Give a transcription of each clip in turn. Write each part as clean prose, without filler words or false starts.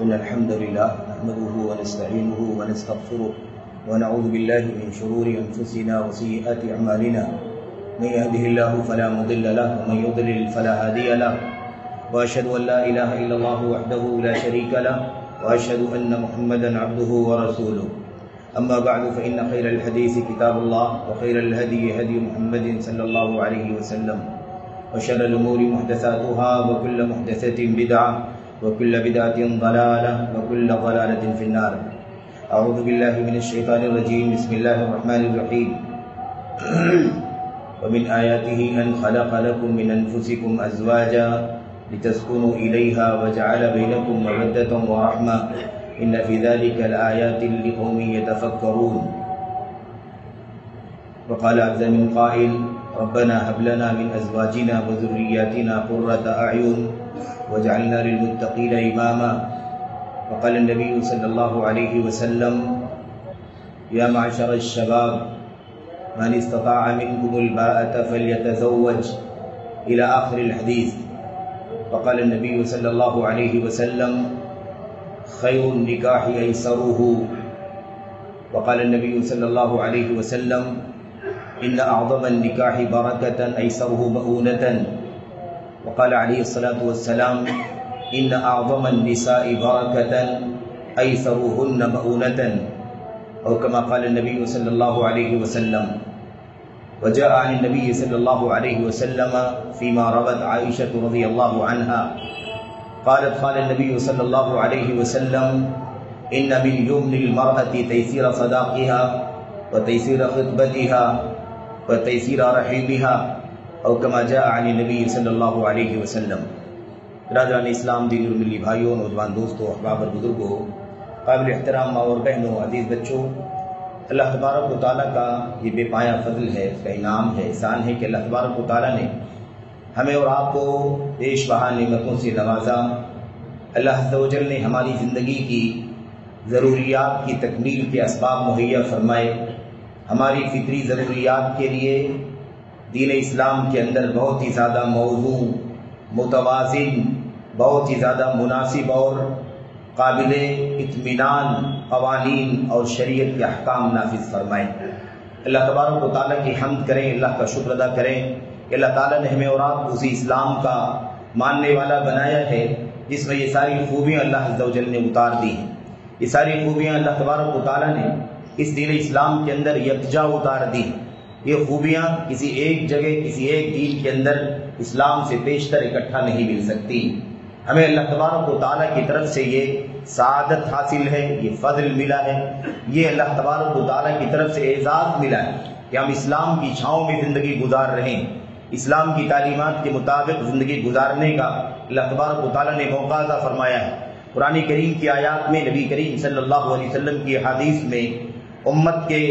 إن الحمد لله نحمده ونستعينه ونستغفره ونعوذ بالله من شرور أنفسنا وسيئات أعمالنا من يهده الله فلا مضل له ومن يضلل فلا هادي له وأشهد أن لا إله إلا الله وحده لا شريك له وأشهد أن محمدا عبده ورسوله أما بعد فإن خير الحديث كتاب الله وخير الهدي هدي محمد صلى الله عليه وسلم وشر الأمور محدثاتها وكل محدثة بدعة وكل بدعة ضلالة وكل ضلالة في النار. أعوذ بالله من الشيطان الرجيم. بسم الله الرحمن الرحيم. ومن آياته أن خلق لكم من أنفسكم أزواجا لتسكنوا إليها وجعل بينكم مودة ورحمة إن في ذلك لآيات لقوم يتفكرون. وقال عز من قائل ربنا هب لنا من أزواجنا وذرياتنا قرة أعين وجعلنا للمتقين إماما. وقال النبي صلى الله عليه وسلم يا معشر الشباب من استطاع منكم الباءة فليتزوج إلى آخر الحديث. وقال النبي صلى الله عليه وسلم خير النكاح أيسره. وقال النبي صلى الله عليه وسلم إن أعظم النكاح بركة أيسره مؤونة. وقال عليه الصلاة والسلام إن أعظم النساء بركة أيسرهن مؤونة، أو كما قال النبي صلى الله عليه وسلم. وجاء عن النبي صلى الله عليه وسلم فيما روت عائشة رضي الله عنها قالت قال النبي صلى الله عليه وسلم إن من يمن المرأة تيسير صداقها وتيسير خطبتها وتيسير رحيمها، او كما جاء عن النبی صلی اللہ علیہ وسلم. برادران اسلام، دین اور ملی بھائیوں، نوجوان دوستوں، احباب اور بزرگوں، قابل احترام ماں اور بہنوں، عزیز بچوں، اللہ تبارک و تعالیٰ کا یہ بے پایا فضل ہے، اس کا انعام ہے، احسان ہے کہ اللہ تبارک و تعالیٰ نے ہمیں اور آپ کو بیش بہا نعمتوں سے نوازا. اللہ عز و جل نے ہماری زندگی کی ضروریات کی تکمیل کے اسباب مہیا فرمائے. ہماری فطری ضروریات کے لیے دین اسلام کے اندر بہت ہی زیادہ موزوں، متوازن، بہت ہی زیادہ مناسب اور قابل اطمینان قوانین اور شریعت کے احکام نافذ فرمائے. اللہ تبارک و تعالیٰ کی حمد کریں، اللہ کا شکر ادا کریں کہ اللہ تعالیٰ نے ہمیں اور آپ اسی اسلام کا ماننے والا بنایا ہے جس میں یہ ساری خوبیاں اللہ عز و جل نے اتار دی ہیں. یہ ساری خوبیاں اللہ تبارک و تعالیٰ نے اس دین اسلام کے اندر یکجا اتار دی. یہ خوبیاں کسی ایک جگہ، کسی ایک دین کے اندر اسلام سے بیشتر اکٹھا نہیں مل سکتی. ہمیں اللہ تبارک و تعالیٰ کی طرف سے یہ سعادت حاصل ہے، یہ فضل ملا ہے، یہ اللہ تبارک و تعالیٰ کی طرف سے اعزاز ملا ہے کہ ہم اسلام کی چھاؤں میں زندگی گزار رہے ہیں. اسلام کی تعلیمات کے مطابق زندگی گزارنے کا اللہ تبارک و تعالیٰ نے موقع عطا فرمایا ہے. قرآن کریم کی آیات میں، نبی کریم صلی اللہ علیہ وسلم کی حدیث میں امت کے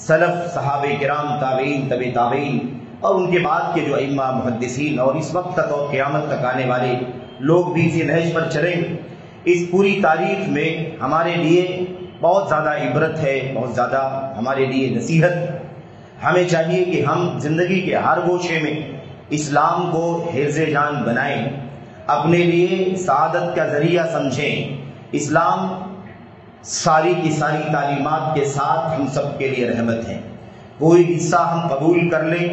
سلف، صحابہ کرام، تابعین، تبع تابعین اور ان کے بعد کے جو ائمہ، محدثین اور اس وقت تک اور قیامت تک آنے والے لوگ بھی اسی نہج پر چلیں. اس پوری تاریخ میں ہمارے لیے بہت زیادہ عبرت ہے، بہت زیادہ ہمارے لیے نصیحت. ہمیں چاہیے کہ ہم زندگی کے ہر گوشے میں اسلام کو حرز جان بنائیں، اپنے لیے سعادت کا ذریعہ سمجھیں. اسلام ساری کی ساری تعلیمات کے ساتھ ہم سب کے لیے رحمت ہے. کوئی حصہ ہم قبول کر لیں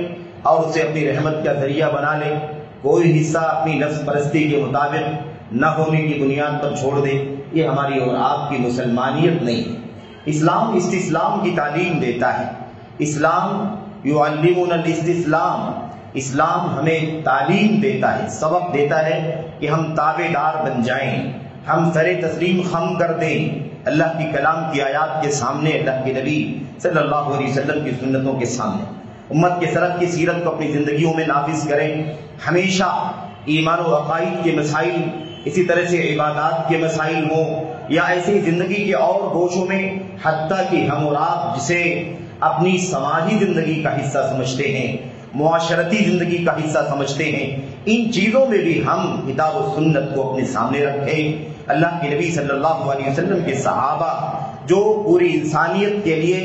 اور اسے اپنی رحمت کا ذریعہ بنا لیں، کوئی حصہ اپنی نفس پرستی کے مطابق نہ ہونے کی بنیاد پر چھوڑ دیں. یہ ہماری اور آپ کی مسلمانیت نہیں ہے. اسلام استسلام کی تعلیم دیتا ہے. اسلام یعلمنا الاستسلام، اسلام ہمیں تعلیم دیتا ہے، سبق دیتا ہے کہ ہم تابع دار بن جائیں، ہم سر تسلیم خم کر دیں اللہ کی کلام کی آیات کے سامنے، اللہ کے نبی صلی اللہ علیہ وسلم کی سنتوں کے سامنے. امت کے سلف کی سیرت کو اپنی زندگیوں میں نافذ کریں. ہمیشہ ایمان و عقائد کے مسائل، اسی طرح سے عبادات کے مسائل ہوں یا ایسی زندگی کے اور گوشوں میں، حتیٰ کہ ہم اور آپ جسے اپنی سماجی زندگی کا حصہ سمجھتے ہیں، معاشرتی زندگی کا حصہ سمجھتے ہیں، ان چیزوں میں بھی ہم کتاب و سنت کو اپنے سامنے رکھیں. اللہ کے نبی صلی اللہ علیہ وسلم کے صحابہ جو پوری انسانیت کے لیے،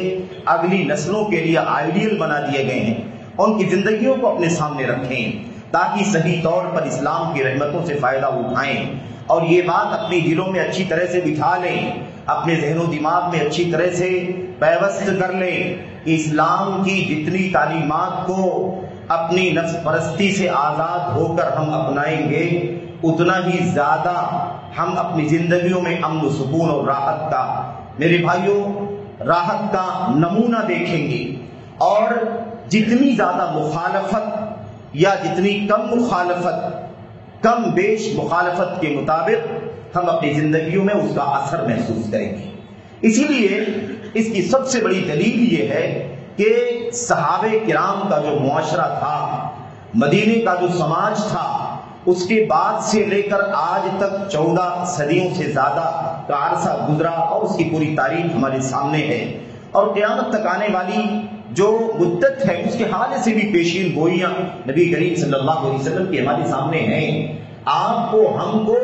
اگلی نسلوں کے لیے آئیڈیل بنا دیے گئے ہیں، ان کی زندگیوں کو اپنے سامنے رکھیں تاکہ صحیح طور پر اسلام کی رحمتوں سے فائدہ اٹھائیں. اور یہ بات اپنی دلوں میں اچھی طرح سے بٹھا لیں، اپنے ذہن و دماغ میں اچھی طرح سے پیوست کر لیں کہ اسلام کی جتنی تعلیمات کو اپنی نفس پرستی سے آزاد ہو کر ہم اپنائیں گے، اتنا ہی زیادہ ہم اپنی زندگیوں میں امن و سکون اور راحت کا، میرے بھائیوں، راحت کا نمونہ دیکھیں گے۔ اور جتنی زیادہ مخالفت یا جتنی کم مخالفت، کم بیش مخالفت کے مطابق ہم اپنی زندگیوں میں اس کا اثر محسوس کریں گے۔ اسی لیے اس کی سب سے بڑی دلیل یہ ہے کہ صحابہ کرام کا جو معاشرہ تھا، مدینے کا جو سماج تھا، اس کے بعد سے لے کر آج تک 14 صدیوں سے زیادہ کا عرصہ گزرا اور اس کی پوری تاریخ ہمارے سامنے ہے، اور قیامت تک آنے والی جو مدت ہے اس کے حوالے سے بھی پیشین گوئیاں نبی کریم صلی اللہ علیہ وسلم کی ہمارے سامنے ہیں۔ آپ کو، ہم کو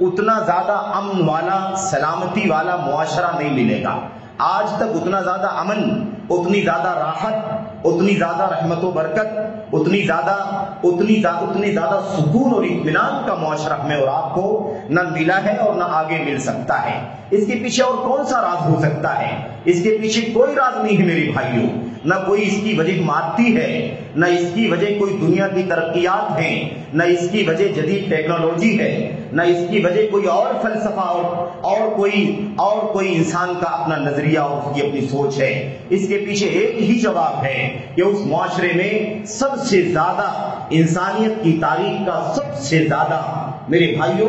اتنا زیادہ امن والا، سلامتی والا معاشرہ نہیں ملے گا۔ آج تک اتنا زیادہ امن، اتنی زیادہ راحت، اتنی زیادہ رحمت و برکت، اتنے زیادہ سکون اور اطمینان کا معاشرہ ہمیں اور آپ کو نہ ملا ہے اور نہ آگے مل سکتا ہے۔ اس کے پیچھے اور کون سا راز ہو سکتا ہے؟ اس کے پیچھے کوئی راز نہیں ہے میرے بھائیوں، نہ کوئی اس کی وجہ مادی ہے، نہ اس کی وجہ کوئی دنیا کی ترقیات ہیں، نہ اس کی وجہ جدید ٹیکنالوجی ہے، نہ اس کی وجہ کوئی اور فلسفہ اور کوئی انسان کا اپنا نظریہ اور اس کی اپنی سوچ ہے۔ اس کے پیچھے ایک ہی جواب ہے کہ اس معاشرے میں سب سے زیادہ انسانیت کی تاریخ کا سب سے زیادہ، میرے بھائیوں،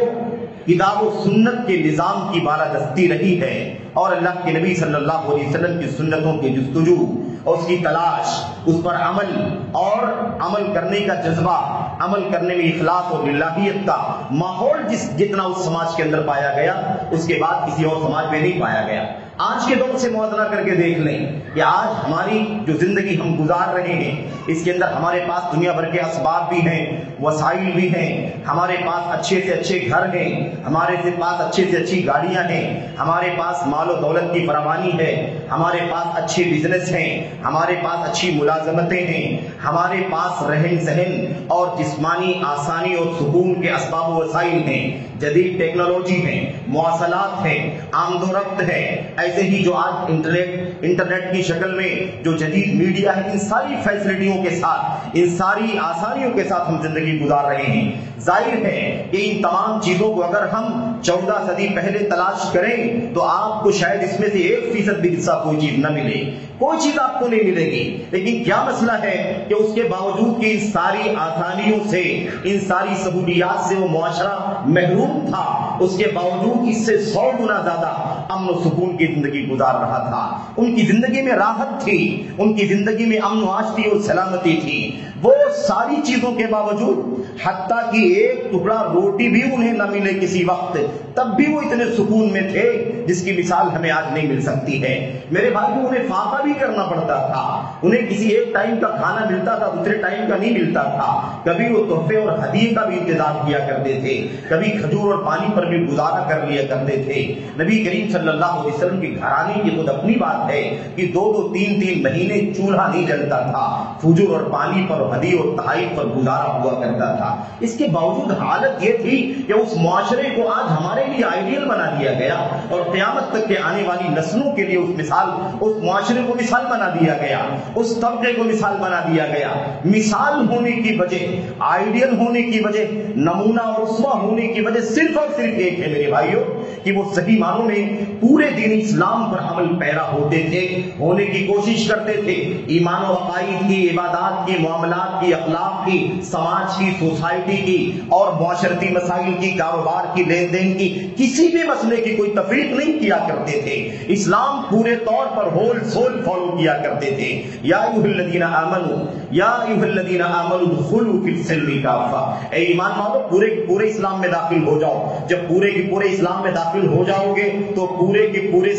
کتاب و سنت کے نظام کی بالادستی رہی ہے، اور اللہ کے نبی صلی اللہ علیہ وسلم کی سنتوں کی جستجو اور اس کی تلاش، اس پر عمل اور عمل کرنے کا جذبہ، عمل کرنے میں اخلاص اور للہیت کا ماحول جتنا اس سماج کے اندر پایا گیا، اس کے بعد کسی اور سماج میں نہیں پایا گیا۔ آج کے دور سے موازنہ کر کے دیکھ لیں کہ آج ہماری جو زندگی ہم گزار رہے ہیں، اس کے اندر ہمارے پاس دنیا بھر کے اسباب بھی ہیں، وسائل بھی ہیں، ہمارے پاس اچھے سے اچھے گھر ہیں، ہمارے پاس اچھے سے اچھی گاڑیاں ہیں، ہمارے پاس مال و دولت کی فراوانی ہے، ہمارے پاس اچھے بزنس ہیں، ہمارے پاس اچھی ملازمتیں ہیں، ہمارے پاس رہن سہن اور جسمانی آسانی اور سکون کے اسباب و وسائل ہیں، جدید ٹیکنالوجی ہے، مواصلات ہے، آمد و رفت ہے، ایسے ہی جو آج انٹرنیٹ کی شکل میں جو جدید میڈیا ہے، ان ساری فیسلٹیوں کے ساتھ، ان ساری آسانیوں کے ساتھ ہم زندگی گزار رہے ہیں۔ ظاہر ہے کہ ان تمام چیزوں کو اگر ہم 14 صدی پہلے تلاش کریں تو آپ کو شاید اس میں سے 1% بھی حصہ کوئی چیز نہ ملے، کوئی چیز آپ کو نہیں ملے گی۔ لیکن کیا مسئلہ ہے کہ اس کے باوجود کہ ان ساری آسانیوں سے، ان ساری سہولیات سے وہ معاشرہ محروم تھا، اس کے باوجود اس سے 100 گنا زیادہ امن و سکون کی زندگی گزار رہا تھا۔ ان کی زندگی میں راحت تھی، ان کی زندگی میں امن و عاشقی اور سلامتی تھی۔ وہ ساری چیزوں کے باوجود، حتیٰ کہ ایک ٹکڑا روٹی بھی انہیں نہ ملے کسی وقت، تب بھی وہ اتنے سکون میں تھے جس کی مثال ہمیں آج نہیں مل سکتی ہے۔ میرے بھائیوں، انہیں فاقہ بھی کرنا پڑتا تھا، انہیں کسی ایک ٹائم کا کھانا ملتا تھا، دوسرے ٹائم کا نہیں ملتا تھا، کبھی وہ تحفے اور ہدیے کا بھی انتظار کیا کرتے تھے، کبھی کھجور اور پانی پر بھی گزارا کر لیا کرتے تھے۔ نبی کریم صلی اللہ علیہ وسلم کی گھرانے کی خود اپنی بات ہے کہ 2-2 3-3 مہینے چولہا نہیں جلتا تھا، کھجور اور پانی پر، ہدیے اور تحائف پر گزارا ہوا کرتا تھا۔ اس کے باوجود حالت یہ تھی کہ اس معاشرے کو آج ہمارے لیے آئیڈیل بنا دیا گیا، اور قیامت تک کے آنے والی نسلوں کے لیے اس معاشرے کو مثال بنا دیا گیا، اس طبقے کو مثال بنا دیا گیا۔ مثال ہونے کی وجہ، آئیڈیل ہونے کی وجہ، نمونہ اور اسوہ ہونے کی وجہ صرف اور صرف ایک ہے میرے بھائیوں، کہ وہ صحیح معنوں میں پورے دین اسلام پر عمل پیرا ہوتے تھے، ہونے کی کوشش کرتے تھے، ایمان و عقائد کی، عبادات کی، معاملات کی، اخلاق کی، سماج کی، سوسائٹی کی اور معاشرتی مسائل کی، کاروبار کی، لین دین کی، کسی بھی مسئلے کی کوئی تفریق نہیں کیا کرتے تھے۔ اسلام پورے طور پر ہول سول فالو کیا کرتے تھے۔ یا ایھا الذین آمنوا، یا ایھا الذین آمنوا ادخلوا فی السلم کافہ، اے ایمان والو پورے کے پورے اسلام میں داخل ہو جاؤ۔ جب پورے کے پورے اسلام میں داخل ہو جاؤ گے تو پورے کی پوری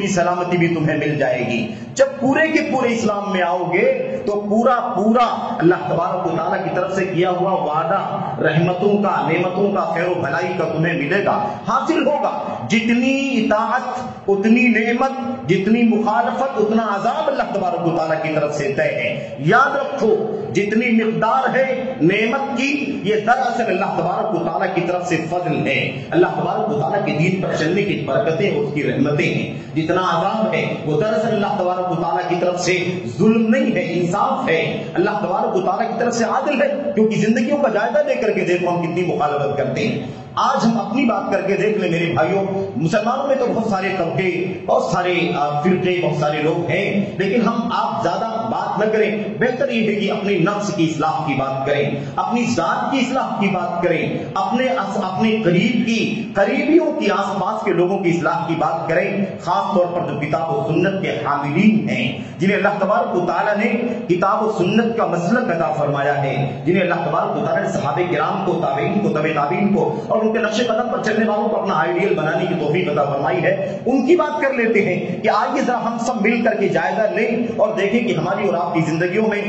سلامتی بھی تمہیں مل جائے گی۔ جب پورے کے پورے اسلام میں آؤ گے تو پورا اللہ تبارک و تعالیٰ کی طرف سے کیا ہوا وعدہ رحمتوں کا، نعمتوں کا، خیر و بھلائی کا تمہیں ملے گا، حاصل ہوگا۔ جتنی اطاعت اتنی نعمت، جتنی مخالفت اتنا عذاب اللہ تبارک و تعالیٰ کی طرف سے طے ہے۔ یاد رکھو جتنی مقدار ہے نعمت کی، یہ دراصل اللہ تبارک و تعالیٰ کی طرف سے فضل ہے، اللہ تبارک و تعالیٰ کے دین پر چلنے کی برکتیں، اس کی رحمتیں ہیں۔ جتنا عذاب ہے وہ دراصل اللہ تبارک و تعالیٰ کی طرف سے ظلم نہیں ہے، انصاف ہے، اللہ تبارک و تعالیٰ کی طرف سے عادل ہے۔ کیونکہ زندگیوں کا جائزہ لے کر کے دیکھو ہم کتنی مخالفت کرتے ہیں۔ آج ہم اپنی بات کر کے دیکھ لیں میرے بھائیوں، مسلمانوں میں تو بہت سارے طبقے، بہت سارے فرقے، بہت سارے لوگ ہیں، لیکن ہم آپ زیادہ بات نہ کریں، بہتر یہ ہے کہ اپنے نفس کی اصلاح کی بات کریں، اپنی ذات کی اصلاح کی بات کریں، اپنے قریب کی، قریبیوں کی، آس پاس کے لوگوں کی اصلاح کی بات کریں، خاص طور پر جو کتاب و سنت کے حاملین ہیں، جنہیں اللہ تبارک و تعالیٰ نے کتاب و سنت کا مسلک عطا فرمایا ہے، جنہیں اللہ تبارک و تعالیٰ نے صحابہ کرام کو، تابعین کو، تبع تابعین کو اور ان کے نقش قدم پر چلنے والوں کو اپنا آئیڈیل بنانے کی توفیق عطا فرمائی ہے، ان کی بات کر لیتے ہیں کہ آئیے ذرا ہم سب مل کر کے جائزہ لیں اور دیکھیں کہ ہماری اور آپ کی زندگیوں میں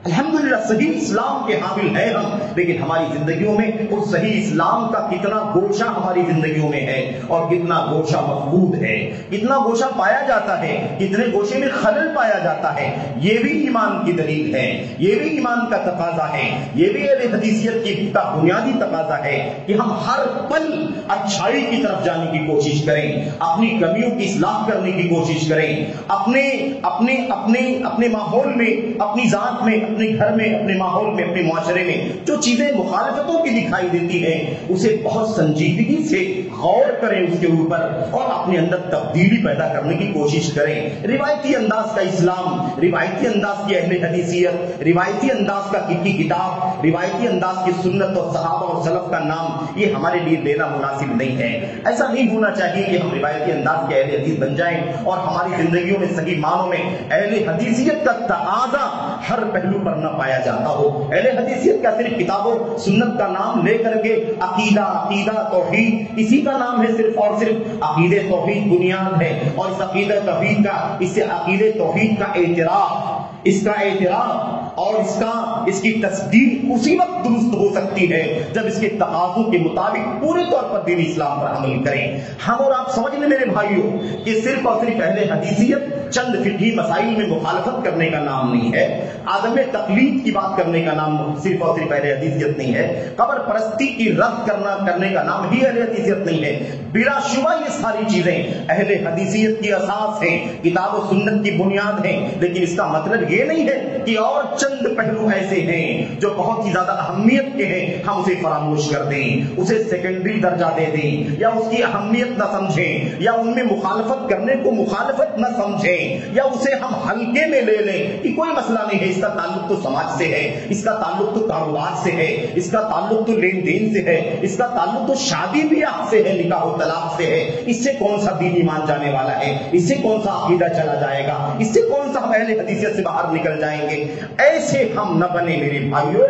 الحمدللہ صحیح اسلام کے حامل ہیں ہم، لیکن ہماری زندگیوں میں اس صحیح اسلام کا کتنا گوشہ ہماری زندگیوں میں ہے اور کتنا گوشہ مفقود ہے، کتنا گوشہ پایا جاتا ہے، کتنے گوشے میں خلل پایا جاتا ہے۔ یہ بھی ایمان کی دلیل ہے، یہ بھی ایمان کا تقاضا ہے، یہ بھی اہل حدیثیت کی بنیادی تقاضا ہے کہ ہم ہر پل اچھائی کی طرف جانے کی کوشش کریں، اپنی کمیوں کی اصلاح کرنے کی کوشش کریں، اپنے ماحول میں، اپنی ذات میں، اپنے گھر میں، اپنے ماحول میں، اپنے معاشرے میں جو چیزیں مخالفتوں کی دکھائی دیتی ہیں اسے بہت سنجیدگی سے غور کریں اس کے اوپر اور اپنے اندر تبدیلی پیدا کرنے کی کوشش کریں۔ روایتی انداز کا اسلام، روایتی انداز کی اہل حدیثیت، روایتی انداز کی کتاب، روایتی انداز کی سنت اور صحابہ اور سلف کا نام یہ ہمارے لیے لینا مناسب نہیں ہے۔ ایسا نہیں ہونا چاہیے کہ ہم روایتی انداز کے اہل حدیث بن جائیں اور ہماری زندگیوں میں صحیح معنوں میں اہل حدیثیت کا تقاضا ہر پہلو پر نہ پایا جاتا ہو۔ اہل حدیثیت کا صرف کتاب و سنت کا نام لے کر کے عقیدہ توحید اسی کا نام ہے، صرف اور صرف عقیدہ توحید بنیاد ہے، اور اس عقیدہ توحید کا، اس سے عقیدہ توحید کا اعتراف، اس کا اعتراف اور اس کی تصدیق اسی وقت درست ہو سکتی ہے جب اس کے تقاضوں کے مطابق پورے طور پر دین اسلام پر عمل کریں۔ ہم اور آپ سمجھ لیں میرے بھائیوں کہ صرف اور صرف اہل حدیثیت چند فقہی مسائل میں مخالفت کرنے کا نام نہیں ہے، عدم تقلید کی بات کرنے کا نام صرف اور صرف اہل حدیثیت نہیں ہے، قبر پرستی کی رد کرنے کا نام ہی اہل حدیثیت نہیں ہے۔ بلا شبہ یہ ساری چیزیں اہل حدیثیت کی اساس ہیں، کتاب و سنت کی بنیاد ہیں، لیکن اس کا مطلب یہ نہیں ہے کہ اور چند پہلو ایسے ہیں جو بہت ہی زیادہ اہمیت کے ہیں ہم اسے فراموش کر دیں، اسے سیکنڈری درجہ دے دیں، یا اس کی اہمیت نہ سمجھیں، یا ان میں مخالفت کرنے کو مخالفت نہ سمجھیں، یا اسے ہم ہلکے میں لے لیں کہ کوئی مسئلہ نہیں ہے، اس کا تعلق تو سماج سے ہے، اس کا تعلق تو کاروبار سے ہے، اس کا تعلق تو لین دین سے ہے، اس کا تعلق تو شادی بیاہ سے ہے، نکاح و طلاق سے ہے، اس سے کون سا دین ایمان جانے والا ہے، اس سے کون سا عقیدہ چلا جائے گا، اس سے کون سا ہم اہل حدیثیت سے باہر نکل جائیں گے۔ ایسے ہم نہ بنے میرے بھائیوں۔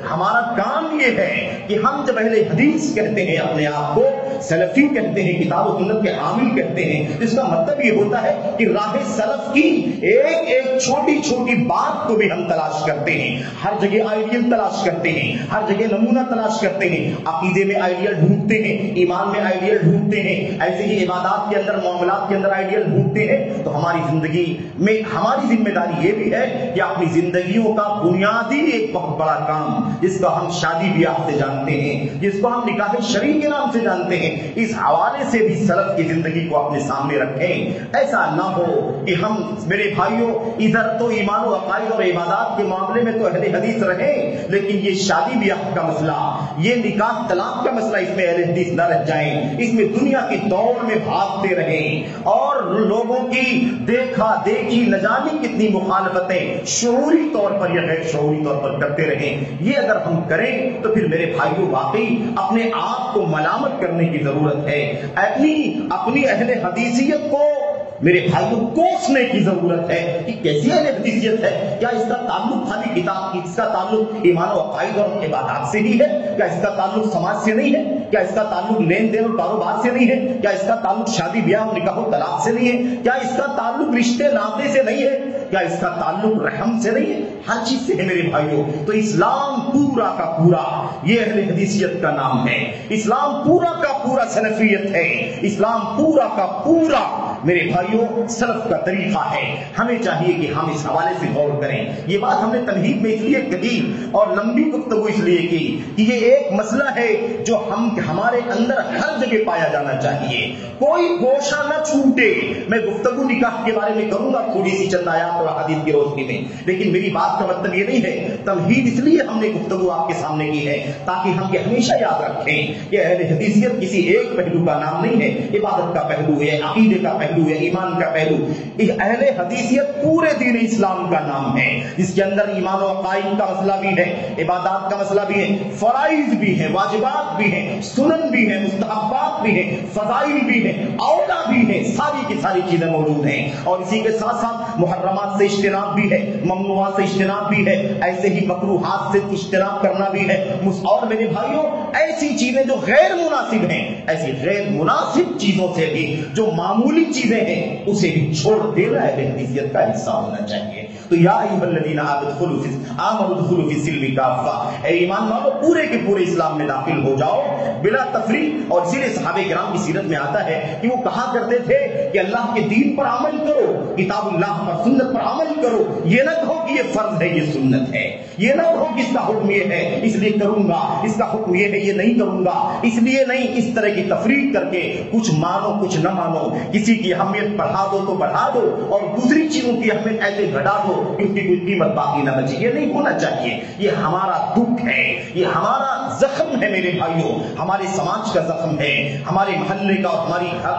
ہمارا کام یہ ہے کہ ہم جب اہل حدیث کہتے ہیں اپنے آپ کو، سلفی کہتے ہیں، کتاب و سنت کے عامل کہتے ہیں، اس کا مطلب یہ ہوتا ہے کہ راہ سلف کی ایک ایک چھوٹی چھوٹی بات کو بھی ہم تلاش کرتے ہیں، ہر جگہ آئیڈیل تلاش کرتے ہیں، ہر جگہ نمونہ تلاش کرتے ہیں، عقیدے میں آئیڈیل ڈھونڈتے ہیں، ایمان میں آئیڈیل ڈھونڈتے ہیں، ایسے ہی عبادات کے اندر، معاملات کے اندر آئیڈیل ڈھونڈتے ہیں۔ تو ہماری زندگی میں ہماری ذمہ داری یہ بھی ہے کہ اپنی زندگیوں کا بنیادی ایک بہت بڑا کام جس کو ہم شادی بیاہ سے جانتے ہیں، جس کو ہم نکاح شرعی کے نام سے جانتے ہیں، اس حوالے سے بھی سلف کی زندگی کو اپنے سامنے رکھیں۔ ایسا نہ ہو کہ ہم میرے بھائیوں ادھر تو ایمان و عقائد اور عبادات کے معاملے میں تو اہل حدیث رہیں، لیکن یہ شادی بیاہ کا مسئلہ، یہ نکاح طلاق کا مسئلہ، اس میں اہل حدیث نہ رہ جائیں، اس میں دنیا کی دوڑ میں بھاگتے رہیں اور لوگوں کی دیکھا دیکھی نہ جانے کتنی مخالفتیں شعوری طور پر یا غیر شعوری طور پر کرتے رہیں۔ یہ اگر ہم کریں تو پھر میرے بھائیوں واقعی اپنے آپ کو ملامت کرنے کی ضرورت ہے، اپنی اہل حدیثیت کو میرے بھائیوں کوسنے کی ضرورت ہے کہ کیسی اہل حدیثیت ہے، کیا اس کا تعلق خالی کتاب کی، اس کا تعلق ایمان و عقائد اور عبادات سے ہی ہے، کیا اس کا تعلق سماج سے نہیں ہے، کیا اس کا تعلق لین دین اور کاروبار سے نہیں ہے، کیا اس کا تعلق شادی بیاہ اور نکاح و طلاق سے نہیں ہے، کیا اس کا تعلق رشتے ناطے سے نہیں ہے، کیا اس کا تعلق رحم سے نہیں ہے، ہر چیز سے ہے میرے بھائیوں۔ تو اسلام پورا کا پورا یہ اہل حدیثیت کا نام ہے، اسلام پورا کا پورا سلفیت ہے، اسلام پورا کا پورا میرے بھائیوں سلف کا طریقہ ہے، ہمیں چاہیے کہ ہم اس حوالے سے غور کریں۔ یہ بات ہم نے تمہید میں اس لیے کہی اور لمبی گفتگو اس لیے کی کہ یہ ایک مسئلہ ہے جو ہمارے اندر ہر جگہ پایا جانا چاہیے، کوئی گوشہ نہ چھوٹے۔ میں گفتگو نکاح کے بارے میں کروں گا تھوڑی سی چند آیات اور احادیث کی روشنی میں، لیکن میری بات کا مطلب یہ نہیں ہے، تمہید اس لیے ہم نے گفتگو آپ کے سامنے کی ہے تاکہ ہم یہ ہمیشہ یاد رکھیں کہ اہل حدیثیت کسی ایک پہلو کا نام نہیں ہے، عبادت کا پہلو ہے، عقیدے کا پہلو ہے، ایمان کا پہلو۔ اہل حدیثیت پورے دین اسلام کا نام ہے، جس کے اندر ایمان و عقائد کا مسئلہ بھی ہے، عبادات کا مسئلہ بھی ہے، فرائض بھی ہیں، واجبات بھی ہیں، سنن بھی ہیں، مستحبات بھی ہیں، فضائل بھی ہیں، اولا بھی ہیں، ساری کی ساری چیزیں موجود ہیں۔ اور اسی کے ساتھ ساتھ محرمات سے اجتناب بھی ہے، ممنوعات سے اجتناب بھی ہے، ایسے ہی مکروہات سے اجتناب کرنا بھی ہے۔ اور میرے بھائیوں ایسی چیزیں جو غیر مناسب ہیں، ایسی غیر مناسب چیزوں سے بھی جو معمولی چیزیں ہیں اسے بھی چھوڑ دینا اہل حدیثیت کا حصہ ہونا چاہیے۔ تو یا ایھا الذین آمنوا ادخلوا فی السلم کافہ، اے ایمان والو پورے کے پورے اسلام میں داخل ہو جاؤ بلا تفریق۔ اور اسی لیے صحابہ کرام کی سیرت میں آتا ہے کہ وہ کہا کرتے تھے کہ اللہ کے دین پر عمل کرو، کتاب اللہ پر سنت پر عمل کرو، یہ نہ کہو کہ یہ فرض ہے یہ سنت ہے، یہ نہ کہو کہ اس کا حکم یہ ہے اس لیے کروں گا، اس کا حکم یہ ہے یہ نہیں کروں گا، اس لیے نہیں۔ اس طرح کی تفریق کر کے کچھ مانو کچھ نہ مانو، کسی کی اہمیت بڑھا دو تو بڑھا دو اور دوسری چیزوں کی اہمیت ایسے گھٹا دو کہ اس کی کوئی قیمت باقی نہ بچے، یہ نہیں ہونا چاہیے۔ یہ ہمارا دکھ ہے، یہ ہمارا زخم ہے میرے بھائیوں، ہمارے سماج کا زخم ہے، ہمارے محلے کا اور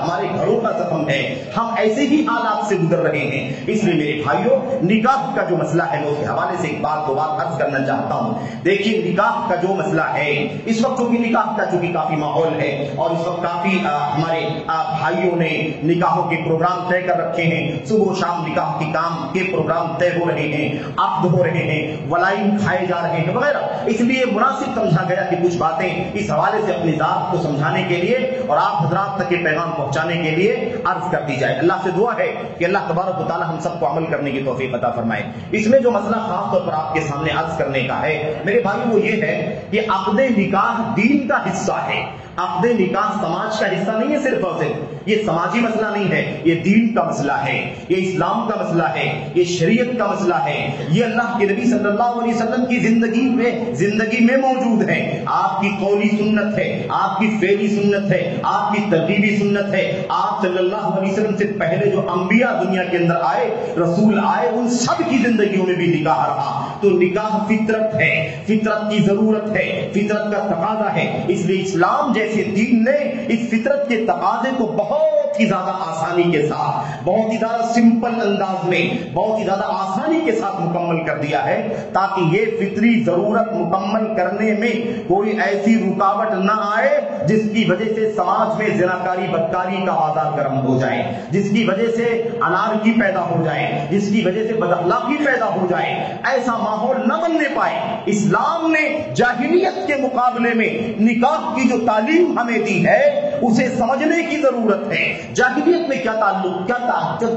ہمارے گھروں کا زخم ہے، ہم ایسے ہی حالات سے گزر رہے ہیں۔ اس لیے میرے بھائیوں نکاح کا جو مسئلہ ہے اس کے حوالے سے ایک بات دو بات عرض کرنا چاہتا ہوں۔ دیکھیے نکاح کا جو مسئلہ ہے اس وقت چونکہ نکاح کا چونکہ کافی ماحول ہے اور اس وقت کافی ہمارے بھائیوں نے نکاحوں کے پروگرام طے کر رکھے ہیں، صبح و شام نکاح کے کام کے پروگرام طے ہو رہے ہیں، عقد ہو رہے ہیں، ولائم کھائے جا رہے ہیں وغیرہ، اس لیے مناسب سمجھا گیا کہ کچھ باتیں اس حوالے سے اپنی ذات کو سمجھانے کے لیے اور آپ حضرات تک یہ پیغام پہنچانے کے لیے عرض کر دی جائے۔ اللہ سے دعا ہے کہ اللہ تبارک و تعالی ہم سب کو عمل کرنے کی توفیق عطا فرمائے۔ اس میں جو مسئلہ خاص طور پر آپ کے سامنے عرض کرنے کا ہے میرے بھائی وہ یہ ہے کہ عقد نکاح دین کا حصہ ہے، عقد نکاح سماج کا حصہ نہیں ہے صرف اور صرف، یہ سماجی مسئلہ نہیں ہے، یہ دین کا مسئلہ ہے، یہ اسلام کا مسئلہ ہے، یہ شریعت کا مسئلہ ہے، یہ اللہ کے نبی صلی اللہ علیہ وسلم کی زندگی میں موجود ہے۔ آپ کی قولی سنت ہے، آپ کی فعلی سنت ہے، آپ کی ترغیبی سنت ہے۔ آپ صلی اللہ علیہ وسلم سے پہلے جو انبیاء دنیا کے اندر آئے، رسول آئے، ان سب کی زندگیوں میں بھی نکاح رہا۔ تو نکاح فطرت ہے، فطرت کی ضرورت ہے، فطرت کا تقاضا ہے۔ اس لیے اسلام جیسے دین نے اس فطرت کے تقاضے کو بہت ہی زیادہ آسانی کے ساتھ، بہت ہی زیادہ سمپل انداز میں، بہت ہی زیادہ آسانی کے ساتھ مکمل کر دیا ہے تاکہ یہ فطری ضرورت مکمل کرنے میں کوئی ایسی رکاوٹ نہ آئے جس کی وجہ سے سماج میں زناکاری بدکاری کا بازار گرم ہو جائے، جس کی وجہ سے انارکی پیدا ہو جائے، جس کی وجہ سے بد اخلاقی پیدا ہو جائے، ایسا ماحول نہ بننے پائے۔ اسلام نے جاہلیت کے مقابلے میں نکاح کی جو تعلیم ہمیں دی ہے اسے سمجھنے کی ضرورت ہے۔ جاہلیت میں کیا تعلق،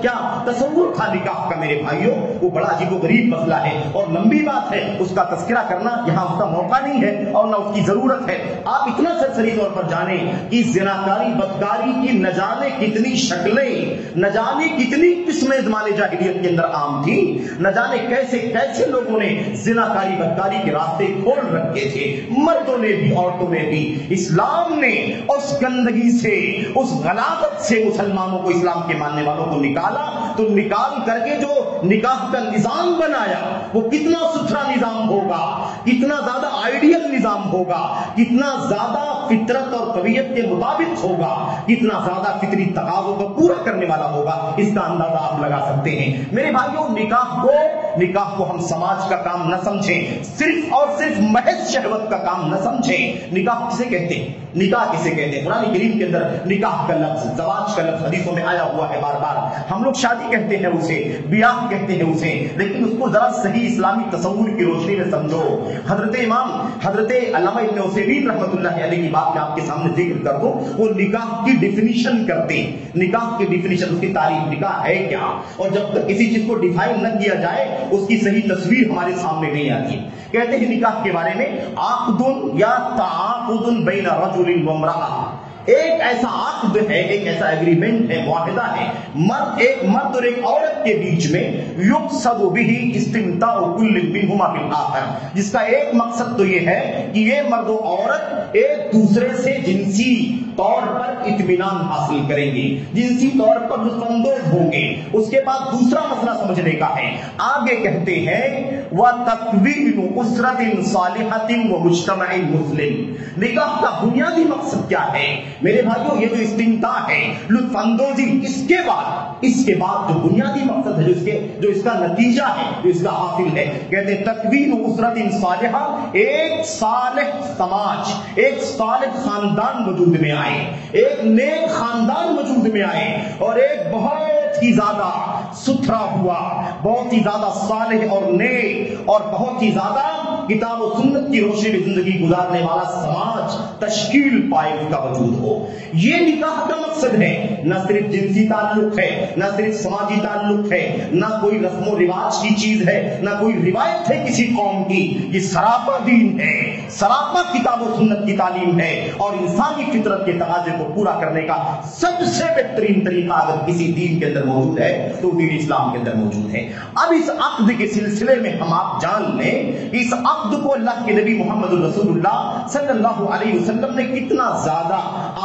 کیا تصور تھا نکاح کا میرے بھائیوں، وہ بڑا عجیب و غریب مسئلہ ہے اور لمبی بات ہے، اس کا تذکرہ کرنا یہاں اس کا موقع نہیں ہے اور نہ اس کی ضرورت ہے۔ آپ اتنا سرسری طور پر جانیں کہ زناکاری بدکاری کی نہ جانے کتنی شکلیں، نہ جانے کتنی قسمیں زمانے جاہلیت کے اندر عام تھی، نہ جانے کیسے کیسے لوگوں نے زناکاری بدکاری کے راستے کھول رکھے تھے، مردوں نے بھی عورتوں نے بھی۔ اسلام نے اس گندگی سے، اس غلاظت سے مسلمانوں کو، اسلام کے ماننے والوں کو نکالا، تو نکال کر کے جو نکاح کا نظام بنایا وہ کتنا ستھرا نظام ہوگا، کتنا زیادہ آئیڈیل نظام ہوگا، کتنا زیادہ فطرت اور طبیعت کے مطابق ہوگا، کتنا زیادہ فطری تقاضوں کو پورا کرنے والا ہوگا، اس کا اندازہ آپ لگا سکتے ہیں۔ میرے بھائیوں نکاح کو ہم سماج کا کام نہ سمجھیں، صرف اور صرف محض شہوت کا کام نہ سمجھیں۔ نکاح کسے کہتے ہیں؟ نکاح کسے کہتے ہیں؟ قرآن کریم کے اندر نکاح کا لفظ، زواج کا لفظ حدیثوں میں آیا ہوا ہے بار بار۔ ہم لوگ شادی کہتے ہیں اسے، بیاہ کہتے ہیں اسے، لیکن اس کو ذرا صحیح اسلامی تصور کی روشنی میں سمجھو۔ حضرت علامہ ابن عثیمین رحمۃ اللہ علیہ کی بات میں آپ کے سامنے ذکر کر دوں، وہ نکاح کی ڈیفینیشن کرتے ہیں، نکاح کی ڈیفینیشن، اس کی تعریف، نکاح ہے کیا، اور جب تک کسی چیز کو ڈیفائن نہ کیا جائے اس کی صحیح تصویر ہمارے سامنے نہیں آتی۔ کہتے ہیں نکاح کے بارے میں عقد یا تعاقد بین رجل و امرأة، ایک ایسا عقد ہے، ایک ایسا ایگریمنٹ ہے، معاہدہ ہے، ایک مرد اور ایک عورت کے بیچ میں، یقصد بہ استمتاع کل منہما بالآخر، جس کا ایک مقصد تو یہ ہے کہ یہ مرد و عورت ایک دوسرے سے جنسی طور پر اطمینان حاصل کریں گے، جنسی طور پر لطف اندوز ہوں گے۔ اس کے بعد دوسرا مسئلہ سمجھنے کا ہے، آگے کہتے ہیں وَتَكْوِينُ أُسْرَةٍ صَالِحَةٍ وَمُجْتَمَعٍ مُسْلِمٍ۔ نکاح کا بنیادی مقصد کیا ہے میرے بھائیوں؟ یہ جو استمتاع ہے، لطف اندوزی، اس کے بعد جو بنیادی مقصد ہے، جو اس کا نتیجہ ہے، جو اس کا حاصل ہے، کہتے ہیں تکوین اسرۃ صالحہ، ایک صالح سماج، ایک صالح خاندان وجود میں آئے، ایک نیک خاندان وجود میں آئے، اور ایک بہت ہی زیادہ ستھرا ہوا، بہت ہی زیادہ صالح اور نیک اور بہت ہی زیادہ کتاب و سنت کی روشنی میں زندگی گزارنے والا سماج تشکیل پائے، اس کا وجود ہو۔ یہ نکاح کا مقصد ہے، نہ صرف جنسی تعلق ہے، نہ صرف سماجی تعلق ہے، نہ کوئی رسم و رواج کی چیز ہے، نہ کوئی روایت ہے کسی قوم کی، یہ سراپا دین ہے، سراپا کتاب و سنت کی تعلیم ہے، اور انسانی فطرت کے تقاضے کو پورا کرنے کا سب سے بہترین طریقہ اگر کسی دین کے اندر موجود ہے تو دین اسلام کے اندر موجود ہے۔ اب اس عقد کے سلسلے میں ہم آپ جان لیں، اس عقد کو اللہ کے نبی محمد رسول اللہ صلی اللہ علیہ وسلم نے کتنا زیادہ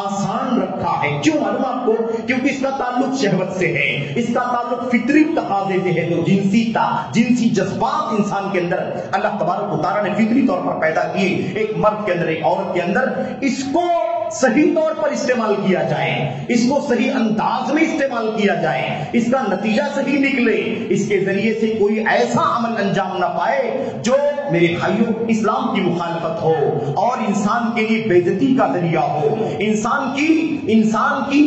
آسان رکھا ہے۔ کیوں معلوم آپ کو؟ کیونکہ اس کا تعلق شہوت سے ہے، اس کا تعلق فطری تقاضے سے ہے، جو جنسی جذبات انسان کے اندر اللہ تبارک و تعالیٰ نے فطری طور پر پیدا کیے، ایک مرد کے اندر، ایک عورت کے اندر، اس کو صحیح طور پر استعمال کیا جائے، اس کو صحیح انداز میں استعمال کیا جائے، اس کا نتیجہ صحیح نکلے، اس کے ذریعے سے کوئی ایسا عمل انجام نہ پائے جو میرے بھائیوں اسلام کی مخالفت ہو اور انسان کے لیے بے عزتی کا ذریعہ ہو، انسان کی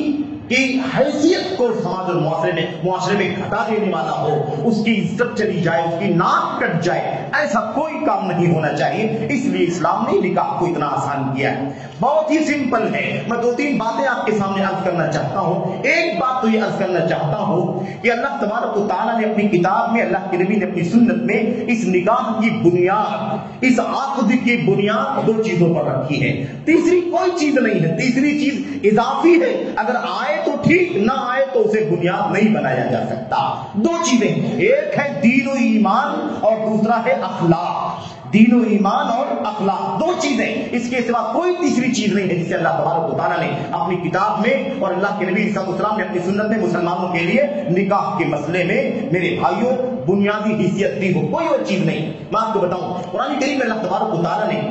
حیثیت کو سماج اور معاشرے میں گھٹا دینے والا ہو، اس کی عزت چلی جائے، اس کی ناک کٹ جائے، ایسا کوئی کام نہیں ہونا چاہیے۔ اس لیے اسلام نے نکاح کو اتنا آسان کیا ہے، بہت ہی سمپل ہے۔ میں دو تین باتیں آپ کے سامنے عرض کرنا چاہتا ہوں۔ ایک بات تو یہ عرض کرنا چاہتا ہوں کہ اللہ تبارک و تعالیٰ نے اپنی کتاب میں، اللہ کے نبی نے اپنی سنت میں اس نکاح کی بنیاد، اس عقد کی بنیاد دو چیزوں پر رکھی ہے، تیسری کوئی چیز نہیں ہے، تیسری چیز اضافی ہے، اگر آئے تو ٹھیک، نہ آئے تو اسے بنیاد نہیں بنایا جا سکتا۔ دو چیزیں، ایک ہے دین و ایمان اور دوسرا ہے اخلاق، دین و ایمان اور اخلاق، دو چیزیں، اس کے سوا کوئی تیسری چیز نہیں ہے جسے اللہ تبارک و تعالیٰ نے اپنی کتاب میں اور اللہ کے نبی صلی اللہ علیہ وسلم نے اپنی سنت میں مسلمانوں کے لیے نکاح کے مسئلے میں میرے بھائیوں بنیادی حیثیت دی ہو، کوئی اور چیز نہیں۔ میں آپ کو بتاؤں، قرآن کریم میں اللہ تبارک و تعالیٰ نے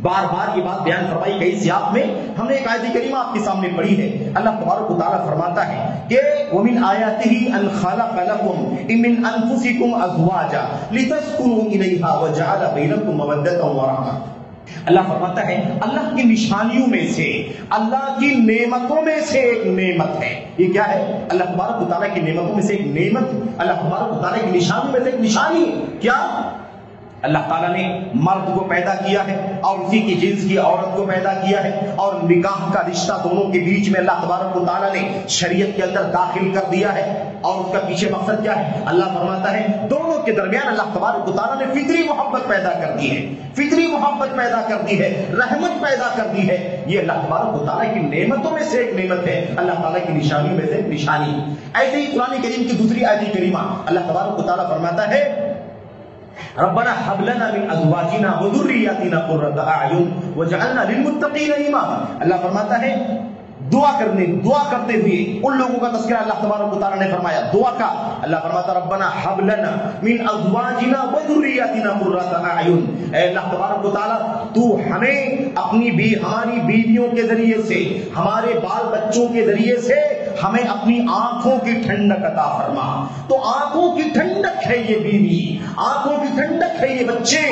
بار بار یہ بات بیان فرمائی کئی سیاق میں، ہم نے ایک آیت کریمہ آپ کے سامنے پڑھی ہے۔ اللہ تبارک و تعالیٰ فرماتا ہے کہ وَمِنْ آيَاتِهِ أَنْ خَلَقَ لَكُمْ مِنْ أَنفُسِكُمْ أَزْوَاجًا لِتَسْكُنُوا إِلَيْهَا وَجَعَلَ بَيْنَكُمْ مَوَدَّةً وَرَحْمَةً۔ اللہ فرماتا ہے اللہ کی نشانیوں میں سے، اللہ کی نعمتوں میں سے ایک نعمت ہے۔ یہ کیا ہے؟ اللہ تبارک و تعالیٰ کی نعمتوں میں سے ایک نعمت، اللہ تبارک و تعالیٰ کی نشانیوں میں سے ایک نشانی کیا؟ اللہ تعالیٰ نے مرد کو پیدا کیا ہے اور اسی کی جنس کی عورت کو پیدا کیا ہے، اور نکاح کا رشتہ دونوں کے بیچ میں اللہ تبارک و تعالیٰ نے شریعت کے اندر داخل کر دیا ہے، اور اس کا پیچھے مقصد کیا ہے؟ اللہ فرماتا ہے دونوں کے درمیان اللہ تبارک و تعالیٰ نے فطری محبت پیدا کر دی ہے، فطری محبت پیدا کر دی ہے، رحمت پیدا کر دی ہے۔ یہ اللہ تبارک و تعالیٰ کی نعمتوں میں سے ایک نعمت ہے، اللہ تعالیٰ کی نشانیوں میں سے ایک نشانی۔ ایسے ہی قرآن کریم کی دوسری آیت کریمہ اللہ تبارک و تعالیٰ فرماتا ہے ربنا هب لنا من ازواجنا وذرياتنا قرة اعين واجعلنا للمتقين اماما۔ اللہ فرماتا ہے دعا کرتے ہوئے ان لوگوں کا تذکرہ اللہ تبارک و تعالیٰ نے فرمایا، دعا کا، اللہ فرماتا ربنا حب لنا من ازواجنا وذریاتنا قرۃ اعین۔ اے اللہ تبارک و تعالیٰ تو ہمیں ہماری بیویوں کے ذریعے سے، ہمارے بال بچوں کے ذریعے سے ہمیں اپنی آنکھوں کی ٹھنڈک عطا فرما۔ تو آنکھوں کی ٹھنڈک ہے یہ بیوی، آنکھوں کی ٹھنڈک ہے یہ بچے۔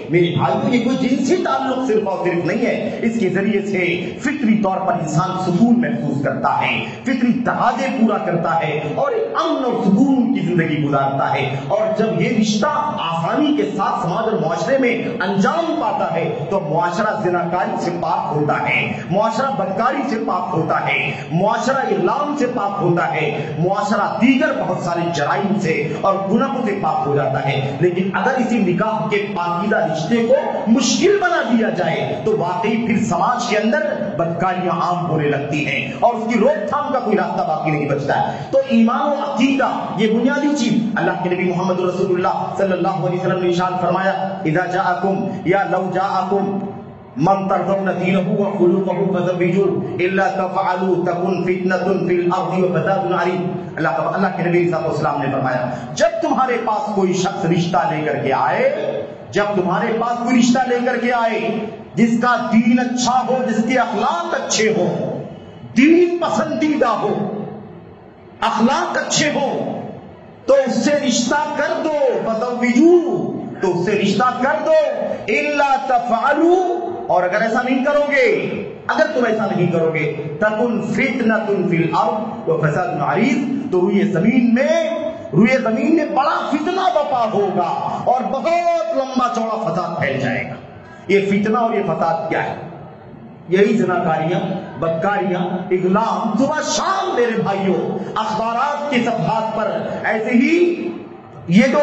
میرے بھائیوں یہ کوئی جنسی تعلق صرف اور صرف نہیں ہے، اس کے ذریعے سے فطری طور پر انسان سکون محسوس کرتا ہے، فطری تقاضے پورا کرتا ہے، اور ایک امن اور سکون کی زندگی گزارتا ہے۔ اور جب یہ رشتہ آسانی کے ساتھ سماج اور معاشرے میں انجام پاتا ہے تو معاشرہ زناکاری سے پاک ہوتا ہے، معاشرہ بدکاری سے پاک ہوتا ہے، معاشرہ اعلام حرام سے پاک ہوتا ہے، معاشرہ دیگر بہت سارے جرائم سے اور گناہوں سے پاک ہو جاتا ہے۔ لیکن اگر اسی نکاح کے پاکیزہ رشتے کو مشکل بنا دیا جائے تو واقعی پھر سماج کے اندر بدکاریاں عام ہونے لگتی ہیں اور اس کی روک تھام کا کوئی راستہ باقی نہیں بچتا ہے۔ تو ایمان و عقیدہ یہ بنیادی چیز، اللہ کے نبی محمد رسول اللہ صلی اللہ علیہ وسلم نے ارشاد فرمایا اذا جاءکم یا لو جاءکم من ترضون دینه وخلقه فزوجوه الا تفعلوا تكن فتنة في الارض وفساد عريض۔ اللہ کے نبی صلی اللہ علیہ وسلم نے فرمایا جب تمہارے پاس کوئی شخص رشتہ لے کر کے آئے، جب تمہارے پاس کوئی رشتہ لے کر کے آئے جس کا دین اچھا ہو، جس کے اخلاق اچھے ہو، دین پسندیدہ ہو، اخلاق اچھے ہو، تو اس سے رشتہ کر دو، فزوجوه، تو اس سے رشتہ کر دو، الا تفعلوا، اور اگر ایسا نہیں کرو گے، اگر تم ایسا نہیں کرو گے، تکن فتنة فی الارض وفساد عریض، تو روئے زمین میں بڑا فتنہ برپا ہوگا اور بہت لمبا چوڑا فساد پھیل جائے گا۔ یہ فتنہ اور یہ فساد کیا ہے؟ یہی زناکاریاں، بدکاریاں، اغلام صبح شام میرے بھائیوں اخبارات کے صفحات پر، ایسے ہی یہ جو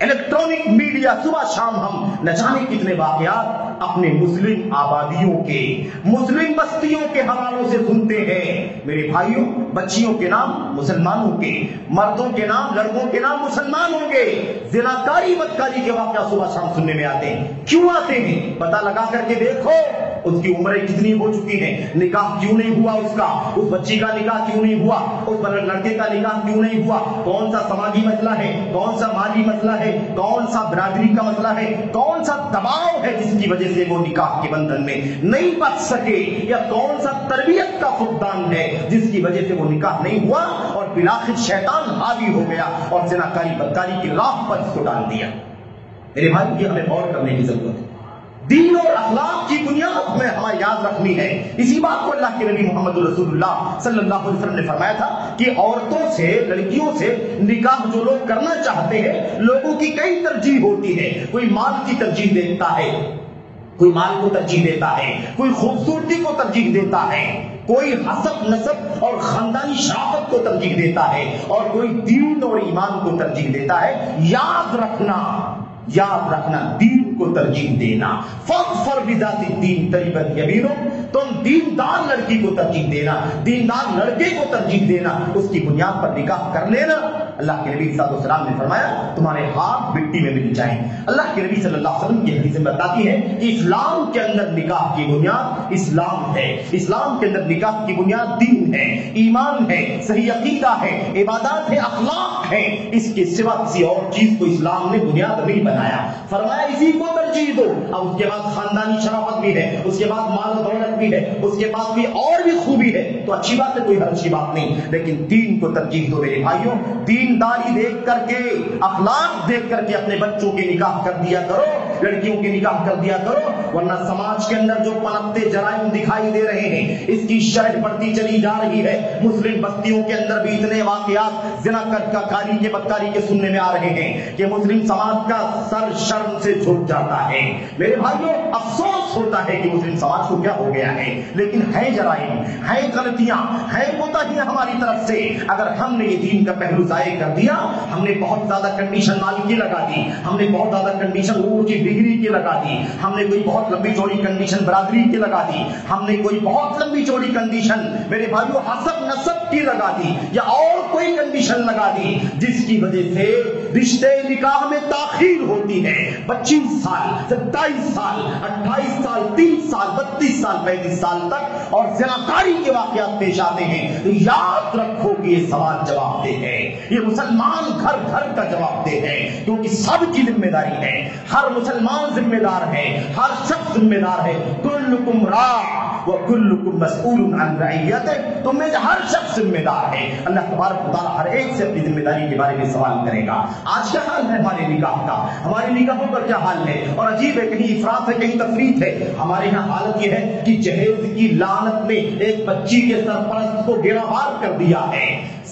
الیکٹرانک میڈیا صبح شام ہم نہ جانے کتنے واقعات اپنے مسلم آبادیوں کے، مسلم بستیوں کے حوالوں سے سنتے ہیں۔ میرے بھائیوں بچیوں کے نام مسلمانوں کے، مردوں کے نام، لڑکوں کے نام مسلمانوں کے، زناکاری بدکاری کے واقعات صبح شام سننے میں آتے ہیں۔ کیوں آتے ہیں؟ پتہ لگا کر کے دیکھو اس کی عمریں کتنی ہو چکی ہیں، نکاح کیوں نہیں ہوا اس کا، اس بچی کا نکاح کیوں نہیں ہوا، اس لڑکے کا نکاح کیوں نہیں ہوا، کون سا سماجی مسئلہ ہے، کون سا مالی مسئلہ ہے، کون سا برادری کا مسئلہ ہے، کون سا دباؤ ہے جس کی وجہ سے وہ نکاح کے بندھن میں نہیں بچ سکے، یا کون سا تربیت کا فقدان ہے جس کی وجہ سے وہ نکاح نہیں ہوا اور بالآخر شیطان حاوی ہو گیا اور زناکاری بدکاری کی راہ پر اس کو ڈال دیا۔ میرے بھائی یہ ہمیں غور کرنے کی ضرورت ہے۔ دین اور اخلاق کی بنیاد ہمیں ہمیں یاد رکھنی ہے۔ اسی بات کو اللہ کے نبی محمد رسول اللہ صلی اللہ علیہ وسلم نے فرمایا تھا کہ عورتوں سے، لڑکیوں سے نکاح جو لوگ کرنا چاہتے ہیں، لوگوں کی کئی ترجیح ہوتی ہے۔ کوئی مال کی ترجیح دیتا ہے، کوئی مال کو ترجیح دیتا ہے، کوئی خوبصورتی کو ترجیح دیتا ہے، کوئی حسب نسب اور خاندانی شرافت کو ترجیح دیتا ہے، اور کوئی دین اور ایمان کو ترجیح دیتا ہے۔ یاد رکھنا دین کو ترجیح دینا، فاظفر بذات الدین تربت یمینک، تم دیندار لڑکی کو ترجیح دینا، دیندار لڑکے کو ترجیح دینا، اس کی بنیاد پر نکاح کر لینا۔ اللہ کے نبی صلی اللہ علیہ وسلم نے فرمایا تمہارے ہاتھ مٹی میں مل جائیں۔ اللہ کے نبی صلی اللہ علیہ وسلم کی حدیث میں بتاتی ہے کہ اسلام کے اندر نکاح کی بنیاد اسلام ہے، اسلام کے اندر نکاح کی بنیاد دین ہے، ایمان ہے، صحیح عقیدہ ہے، عبادات ہے، اخلاق ہے۔ اس کے سوا کسی اور چیز کو اسلام نے بنیاد نہیں بنایا۔ فرمایا اسی کو ترجیح دو۔ اب اس کے بعد خاندانی شرافت بھی ہے، اس کے بعد مال و دولت بھی ہے، اس کے بعد بھی اور بھی خوبی ہے، تو اچھی بات ہے، کوئی حرج کی بات نہیں، لیکن دین کو ترجیح دو میرے بھائیوں۔ دینداری دیکھ کر کے، اخلاق دیکھ کر کے اپنے بچوں کے نکاح کر دیا کرو، لڑکیوں کے نکاح کر دیا کرو، ورنہ سماج کے اندر جو پنپتے جرائم دکھائی دے رہے ہیں اس کی شرح بڑھتی چلی جا رہی ہے۔ مسلم بستیوں کے اندر بھی اتنے واقعات زنا کاری کے بدکاری کے سننے میں آ رہے ہیں کہ مسلم سماج کا سر شرم سے جھک جاتا ہے۔ میرے بھائیوں افسوس ہوتا ہے کہ مسلم سماج کو کیا ہو گیا ہے، لیکن ہے جرائم، ہیں غلطیاں، ہیں کوتاہیاں ہماری طرف سے۔ اگر ہم نے یہ دین کا پہلو ضائع کر دیا، ہم نے بہت زیادہ کنڈیشن مال کی لگا دی، ہم نے بہت زیادہ کنڈیشن اونچی ڈگری کی لگا دی، ہم نے کوئی بہت لمبی چوڑی کنڈیشن برادری کی لگا دی، ہم نے کوئی بہت لمبی چوڑی کنڈیشن میرے بھائیوں حسب نسب کی لگا دی، یا اور کوئی کنڈیشن لگا دی، جس کی وجہ سے رشتے نکاح میں تاخیر ہوتی ہے۔ 25 سال، 27 سال، 28 سال، 30 سال، 32 سال، 35 سال تک اور زناکاری کے واقعات پیش آتے ہیں۔ یاد رکھو کہ یہ سوال جواب دہ ہے، یہ مسلمان گھر گھر کا جواب دہ ہے، کیونکہ سب کی ذمہ داری ہے، ہر مسلمان ذمہ دار ہے، ہر شخص ذمہ دار ہے۔ کلکم راع وکلکم مسئول عن رعیتہ، تم میں سے ہر شخص ذمہ دار ہے۔ اللہ تبارک و تعالیٰ ہر ایک سے اپنی ذمہ داری کے بارے میں سوال کرے گا۔ آج کیا حال ہے ہمارے نکاح کا، ہمارے نکاحوں کا کیا حال ہے؟ اور عجیب ہے، کہیں افراط ہے، کہیں تفریط ہے۔ ہمارے یہاں حالت یہ ہے کہ جہیز کی لعنت نے ایک بچی کے سرپرست کو گرفتار کر دیا ہے،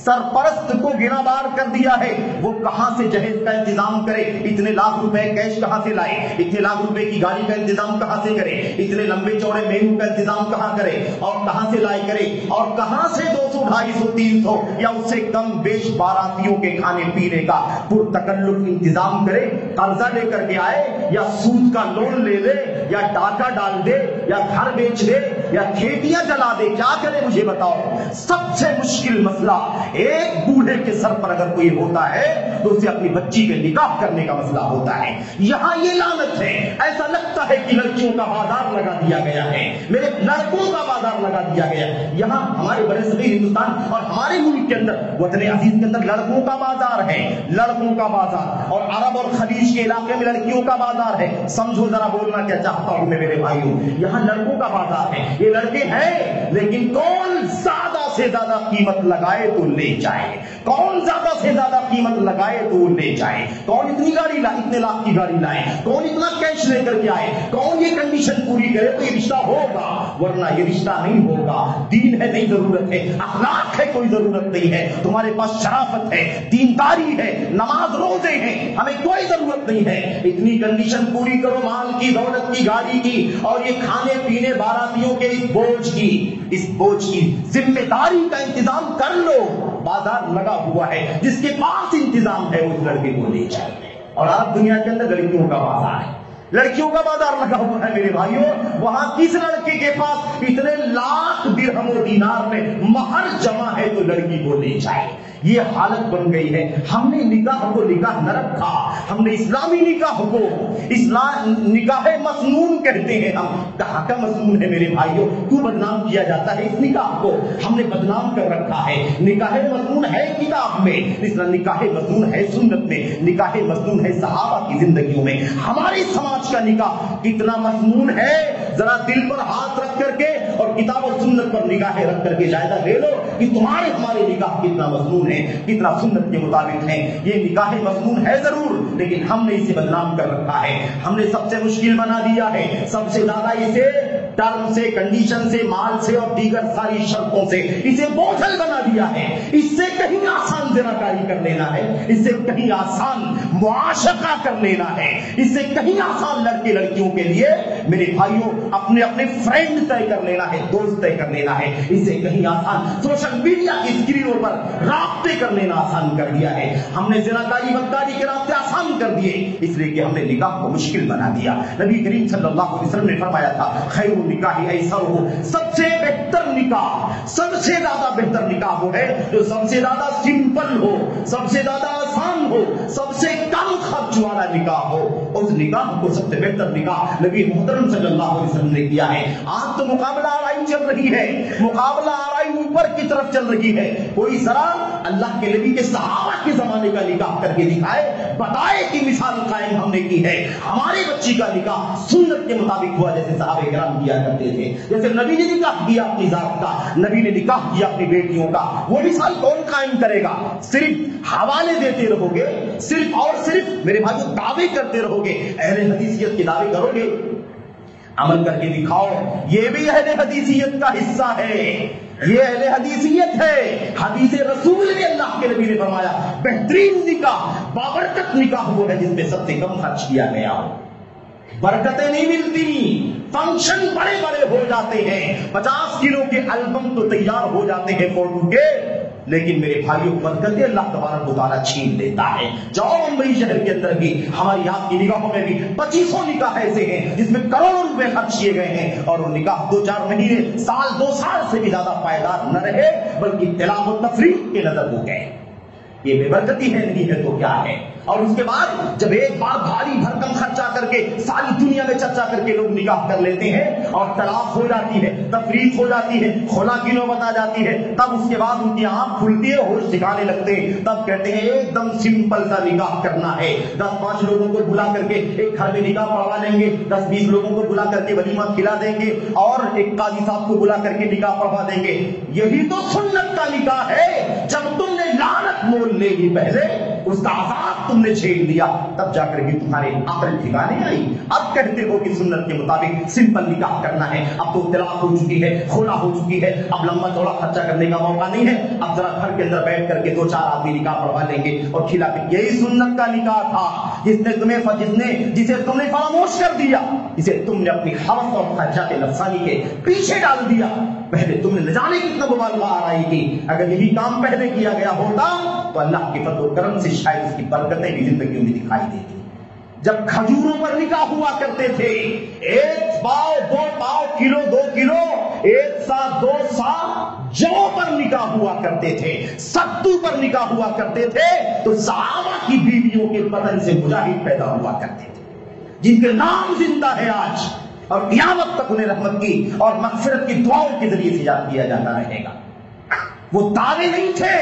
سرپرست کو گناہبار کر دیا ہے، وہ کہاں سے جہیز کا انتظام کرے، اتنے لاکھ روپے کیش کہاں سے لائے، اتنے لاکھ روپے کی گاڑی کا انتظام کہاں سے کرے، اتنے لمبے چوڑے مینو کا انتظام کہاں کرے اور کہاں سے لائے کرے، اور کہاں سے 200 250 300 یا اس سے کم بیش باراتیوں کے کھانے پینے کا پرتکلف انتظام کرے، قرضہ لے کر کے آئے یا سود کا لون لے لے یا ڈاکہ ڈال دے یا گھر بیچ دے یا کھیتیاں جلا دے، کیا کرے مجھے بتاؤ؟ سب سے مشکل مسئلہ ایک بوڑھے کے سر پر اگر کوئی ہوتا ہے تو اسے اپنی بچی کے نکاح کرنے کا مسئلہ ہوتا ہے۔ یہاں یہ لعنت ہے، ایسا لگتا ہے کہ لڑکیوں کا بازار لگا دیا گیا ہے، میرے لڑکوں کا بازار لگا دیا گیا ہے۔ یہاں ہمارے بڑے صغیر ہندوستان اور ہمارے ملک کے اندر وطن عزیز کے اندر لڑکوں کا بازار ہے، لڑکوں کا بازار، اور عرب اور خلیج کے علاقے میں لڑکیوں کا بازار ہے۔ سمجھو ذرا بولنا کیا چاہتا ہوں میں میرے بھائیوں، یہاں لڑکوں کا بازار ہے، یہ لڑکے ہیں لیکن کون زیادہ سے زیادہ قیمت لگائے تو لے جائے، کون زیادہ سے زیادہ قیمت لگائے تو لے جائے، کون اتنی گاڑی لائے، اتنے لاکھ کی گاڑی لائے، کون اتنا کیش لے کر کے آئے، کون یہ کنڈیشن پوری کرے تو یہ رشتہ ہوگا، ورنہ یہ رشتہ نہیں ہوگا۔ دین ہے نہیں ضرورت ہے، اخلاق ہے کوئی ضرورت نہیں ہے، تمہارے پاس شرافت ہے، دینداری ہے، نماز روزے ہیں، ہمیں کوئی ضرورت نہیں ہے۔ اتنی کنڈیشن پوری کرو مال کی، دولت کی، گاڑی کی، اور یہ کھانے پینے باراتیوں کے اس بوجھ کی ذمہ داری کا انتظام کر لو۔ بازار لگا ہوا ہے، جس کے پاس انتظام ہے اس لڑکے کو لے جائے۔ اور آپ دنیا کے اندر لڑکیوں کا بازار ہے، لڑکیوں کا بازار لگا ہوا ہے میرے بھائیوں۔ وہاں کس لڑکے کے پاس اتنے لاکھ درہم و دینار میں مہر جمع ہے تو لڑکی کو لے جائے۔ یہ حالت بن گئی ہے۔ ہم نے نکاح کو نکاح نہ رکھا، ہم نے اسلامی نکاح کو نکاح مسنون کہتے ہیں۔ ہم کہاں کا مسنون ہے میرے بھائیوں؟ کیوں بدنام کیا جاتا ہے اس نکاح کو؟ ہم نے بدنام کر رکھا ہے۔ نکاح مسنون ہے کتاب میں، نکاح مسنون ہے سنت میں، نکاح مسنون ہے صحابہ کی زندگیوں میں۔ ہمارے سماج کا نکاح کتنا مسنون ہے، ذرا دل پر ہاتھ رکھ کر کے اور کتاب و سنت پر نگاہیں رکھ کر کے جائزہ لے لو کہ تمہارے ہمارے نکاح کتنا مسنون ہے، کتنا سنت کے مطابق ہے۔ یہ نکاح مسنون ہے ضرور، لیکن ہم نے اسے بدنام کر رکھا ہے، ہم نے سب سے مشکل بنا دیا ہے، سب سے زیادہ اسے ٹرم سے، کنڈیشن سے، مال سے اور دیگر ساری شرطوں سے اسے بوجھل بنا دیا ہے۔ اس سے کہیں آسان زناکاری کر لینا ہے، اس سے کہیں آسان معاشقہ کر لینا ہے، اس سے کہیں آسان لڑکے لڑکیوں کے لیے میرے بھائیوں اپنے فرینڈ طے کر لینا ہے، دوست طے کر لینا ہے، اس سے کہیں آسان سوشل میڈیا کی اسکرینوں پر رابطے کر لینا آسان کر دیا ہے۔ ہم نے زناکاری بدکاری کے رابطے آسان کر دیے، اس لیے کہ ہم نے نکاح کو مشکل بنا دیا۔ نبی کریم صلی اللہ علیہ وسلم نے فرمایا تھا خیر النکاح ایسر ہو، سب سے بہتر نکاح، سب سے زیادہ بہتر نکاح وہ ہے جو سب سے زیادہ سمپل ہو، سب سے زیادہ آسان ہو، سب سے کم خرچ والا نکاح ہو۔ اس نکاح کو سب سے بہتر نکاح نبی محترم صلی اللہ علیہ وسلم نے کیا ہے۔ آج تو مقابلہ آرائی چل رہی ہے، مقابلہ آرائی اوپر کی طرف چل رہی ہے۔ کوئی ذرا اللہ کے نبی کے صحابہ کے زمانے کا نکاح کر کے دکھائے، بتائے کہ مثال قائم ہم نے کی ہے، ہماری بچی کا نکاح سنت کے مطابق ہوا جیسے صحابہ کرام کیا کرتے تھے، جیسے نبی نے نکاح کیا اپنی ذات کا، نبی نے نکاح کیا اپنی بیٹیوں کا۔ وہ مثال کون قائم کرے گا؟ صرف حوالے دیتے رہو گے، صرف اور صرف میرے بھائیوں دعوے کرتے رہو گے، اہل حدیثیت کے دعوے کرو گے، عمل کر کے دکھاؤ۔ یہ بھی اہل حدیثیت کا حصہ ہے، یہ اہل حدیثیت ہے۔ حدیث رسول میں اللہ کے نبی نے فرمایا بہترین نکاح، بابرکت نکاح وہ ہے جس میں سب سے کم خرچ کیا گیا ہو۔ برکتیں نہیں ملتی، فنکشن بڑے بڑے ہو جاتے ہیں، 50 کلو کے البم تو تیار ہو جاتے ہیں فوٹو کے، لیکن میرے بھائیوں برکتیں اللہ تبارک و تعالیٰ چھین لیتا ہے۔ جاؤ ممبئی شہر کے اندر بھی، ہماری آپ کی نگاہوں میں بھی 2500 نکاح ایسے ہیں جس میں کروڑوں روپے خرچ کیے گئے ہیں، اور وہ نکاح 2-4 مہینے، سال 2 سال سے بھی زیادہ پائیدار نہ رہے بلکہ تلاف و تفریح کے نظر ہو گئے۔ یہ بے برکتی ہے نہیں ہے تو کیا ہے؟ اور اس کے بعد جب ایک بار بھاری بھرکم خرچہ کر کے ساری دنیا میں چرچا کر کے لوگ نکاح کر لیتے ہیں اور طلاق ہو جاتی ہے، تفریق ہو جاتی ہے، خلا کی نوبت آ جاتی ہے، تب اس کے بعد ان کی آنکھ کھلتی ہے، ہوش ٹھکانے لگتے ہیں، تب کہتے ہیں ایک دم سمپل سا نکاح کرنا ہے، 10-5 لوگوں کو بلا کر کے ایک گھر میں نکاح پڑھوا لیں گے، 10-20 لوگوں کو بلا کر کے ولیمہ کھلا دیں گے اور ایک قاضی صاحب کو بلا کر کے نکاح پڑھوا دیں گے۔ یہی تو سنت کا نکاح ہے۔ جب تم نے لعنت مول لے لی پہلے, اس کا عذاب تم نے جھیل لیا, تب جا کر کے تمہارے عقل ٹھکانے آئی. اب کہتے ہو کہ سنت کے مطابق سمپل نکاح کرنا ہے, اب تو طلاق ہو چکی ہے, خلا ہو چکی ہے, اب لمبا چوڑا خرچہ کرنے کا موقع نہیں ہے, اب ذرا گھر کے اندر بیٹھ کر کے 2-4 آدمی نکاح پڑھوا لیں گے اور کھلا پی. یہی سنت کا نکاح تھا جسے تم نے فراموش کر دیا, جسے تم نے اپنی حوث اور خواہشات نفسانی کے پیچھے ڈال دیا. پہلے تم نے نہ جانے کتنا مبالغہ آ رہی تھی. اگر یہی کام پہلے کیا گیا ہوتا تو اللہ کے فضل و کرم سے شاید اس کی برکتیں بھی زندگیوں میں دکھائی دیتی. جب کھجوروں پر نکاح ہوا کرتے تھے, 1 پاؤ 2 پاؤ, کلو 2 کلو, 1 سا 2 سا جو پر نکاح ہوا کرتے تھے, ستو پر نکاح ہوا کرتے تھے, تو صحابہ کی بیویوں کے بدن سے مجاہد پیدا ہوا کرتے تھے جن کے نام زندہ ہے آج, اور قیامت تک انہیں رحمت کی اور مغفرت کی دعاؤں کے ذریعے سے یاد کیا جاتا رہے گا. وہ دعوے نہیں تھے,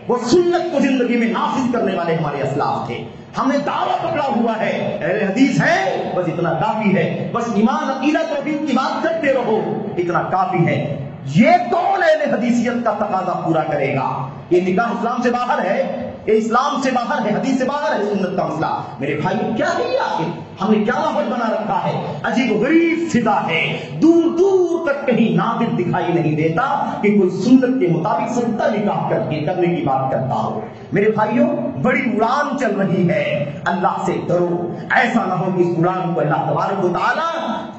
وہ سنت کو زندگی میں نافذ کرنے والے ہمارے اسلاف تھے. ہم نے دعویٰ پکڑا ہوا ہے, اہل حدیث ہے, بس اتنا کافی ہے, بس ایمان عقیدہ توحید کی بات کرتے رہو, اتنا کافی ہے. یہ کون اہل حدیثیت کا تقاضا پورا کرے گا؟ یہ نکاح اسلام سے باہر ہے, یہ اسلام سے باہر ہے, حدیث سے باہر ہے سنت کا مسئلہ. میرے بھائی کیا ہے آخر, ہم نے کیا ماحول بنا رکھا ہے؟ عجیب و غریب فضا ہے, دور دور تک کہیں نادر دکھائی نہیں دیتا کہ کوئی سنت کے مطابق سچا نکاح کر کے کرنے کی بات کرتا ہو. میرے بھائیوں, بڑی اڑان چل رہی ہے, اللہ سے ڈرو. ایسا نہ ہو کہ اس اڑان کو اللہ تبارک و تعالیٰ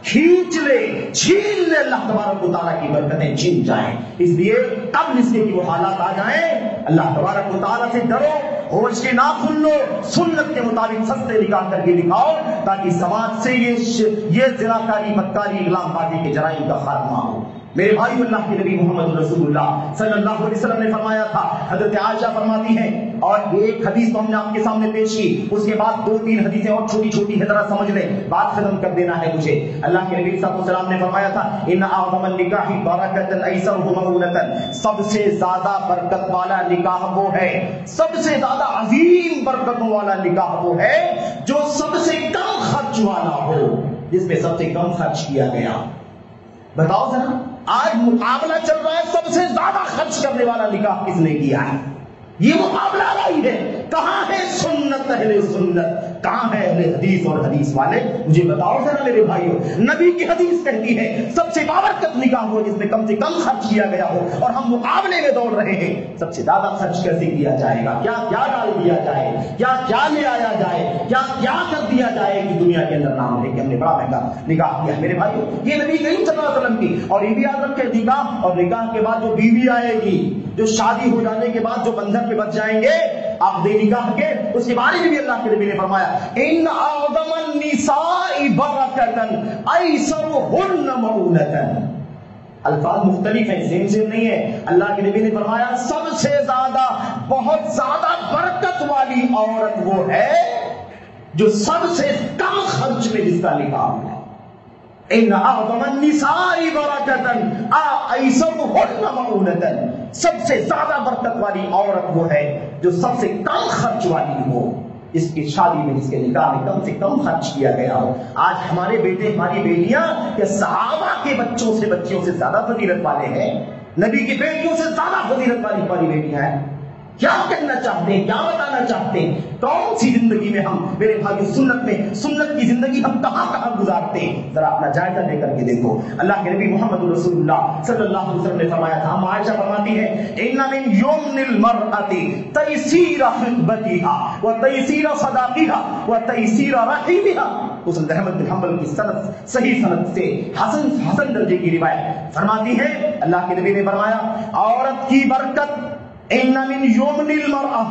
کھینچ لے, چھین لے, اللہ تبارک و تعالیٰ کی برکتیں چھین جائیں. اس لیے قبل اس کے کہ وہ حالات آ جائیں, اللہ تبارک و تعالیٰ سے ڈرو, ہوش کے ناخن لو, سنت کے مطابق سستے نکاح کر کے دکھاؤ, تاکہ سماج سے یہ زناکاری, بدکاری, غلام بازی کے جرائم کا خاتمہ ہو. میرے بھائی, اللہ کے نبی محمد رسول اللہ صلی اللہ علیہ وسلم نے فرمایا تھا, حضرت عائشہ فرماتی ہیں, اور ایک حدیث تو ہم نے آپ کے سامنے پیش کی, اس کے بعد 2-3 حدیثیں اور چھوٹی چھوٹی ہے, ذرا سمجھ لیں, بات ختم کر دینا ہے مجھے. اللہ کے نبی صلی اللہ علیہ وسلم نے فرمایا تھا, ان اعظم النکاح برکۃ ایسرہ مؤونۃ, سب سے زیادہ برکت والا نکاح وہ ہے, سب سے زیادہ عظیم برکتوں والا نکاح وہ ہے جو سب سے کم خرچ والا ہو, جس میں سب سے کم خرچ کیا گیا. بتاؤ ذرا, آج مقابلہ چل رہا ہے, سب سے زیادہ خرچ کرنے والا نکاح کس نے کیا ہے؟ یہ مقابلہ آ رہی ہے. کہاں ہے سنت, اہل سنت کہاں ہے, اہل حدیث اور حدیث والے؟ مجھے بتاؤ ذرا میرے بھائیوں. نبی کی حدیث کہتی ہے سب سے بابرکت نکاح ہو جس میں کم سے کم خرچ کیا گیا ہو, اور ہم مقابلے میں دوڑ رہے ہیں سب سے زیادہ خرچ کیسے کیا جائے گا, کیا کیا ڈال دیا جائے, کیا کیا لے آیا جائے, کیا کیا کر دیا جائے کہ دنیا کے اندر نام لے کہ ہم نے بڑا مہنگا نکاح کیا. میرے بھائیوں, یہ نبی کریم صلی اللہ علیہ وسلم کی, اور یہ بھی یاد رکھے, نکاح اور نکاح کے بعد جو بیوی آئے گی, جو شادی ہو جانے کے بعد جو بندھن پہ بچ جائیں گے آپ دے نکاح کے, اس کے بارے میں بھی اللہ کے نبی نے فرمایا, ان اعظم النساء برکۃ ایسرہن مؤونۃ. الفاظ مختلف ہیں, سیم نہیں ہے. اللہ کے نبی نے فرمایا سب سے زیادہ, بہت زیادہ برکت والی عورت وہ ہے جو سب سے کم خرچ میں جس کا نکاح ہوا. ان اعظم النساء برکۃ ایسرہن مؤونۃ, سب سے زیادہ برکت والی عورت وہ ہے جو سب سے کم خرچ والی ہو, اس کی شادی میں, اس کے نکاح میں کم سے کم خرچ کیا گیا ہو. آج ہمارے بیٹے, ہماری بیٹیاں کہ صحابہ کے بچوں سے, بچیوں سے زیادہ فضیلت والے ہیں, نبی کی بیٹیوں سے زیادہ فضیلت والی ہماری بیٹیاں ہیں. کیا کہنا چاہتے ہیں, کیا بتانا چاہتے ہیں, کون سی زندگی میں ہم, میرے بھائی, سنت میں, سنت کی زندگی ہم کہاں کہاں گزارتے ہیں, ذرا اپنا جائزہ لے کر کے دیکھو. اللہ کے نبی محمد رسول اللہ صلی اللہ علیہ وسلم نے فرمایا تھا, ہم عائشہ فرماتی ہیں, ان من یمن المرأة تیسیر خطبتها وتیسیر صداقها وتیسیر رحمها. مسند احمد بن حنبل کی سند, صحیح سند سے حسن درجے کی روایت فرماتی ہے, اللہ کے نبی نے فرمایا عورت کی برکت, ان من یمن المرأة,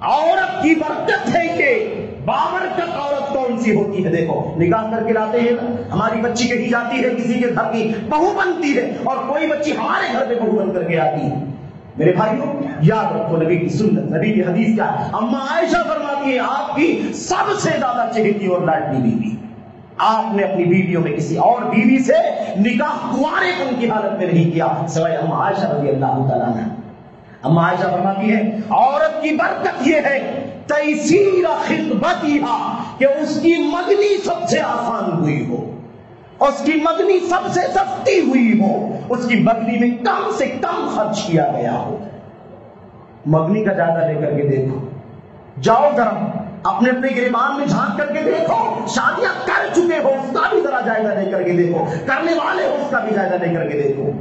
عورت کی برکت ہے کہ بابرکت عورت کون سی ہوتی ہے. دیکھو, نکاح کر کے لاتے ہیں, ہماری بچی کہی جاتی ہے, کسی کے گھر کی بہو بنتی ہے, اور کوئی بچی ہمارے گھر پہ بہو بن کر کے آتی ہے. میرے بھائیوں, یاد رکھو نبی کی سنت, نبی کی حدیث کیا ہے. اما عائشہ فرماتی ہے آپ کی سب سے زیادہ چہیتی اور لاڈلی بیوی, آپ نے اپنی بیویوں میں کسی اور بیوی سے نکاح کنوارے پن کی حالت میں نہیں کیا سوائے اما عائشہ رضی اللہ تعالیٰ عنہا. اما عائشہ فرماتی ہے عورت کی برکت یہ ہے تیسیر خطبتها, کہ اس کی مگنی سب سے آسان ہوئی ہو, اس کی مگنی سب سے سستی ہوئی ہو, اس کی مگنی میں کم سے کم خرچ کیا گیا ہو. مگنی کا جائزہ لے کر کے دیکھو, جاؤ ذرا اپنے اپنے گریبان میں جھانک کر کے دیکھو، شادیاں کر چکے ہو اس کا بھی ذرا جائزہ لے کر کے دیکھو، کرنے والے ہو اس کا بھی جائزہ لے کر کے دیکھو.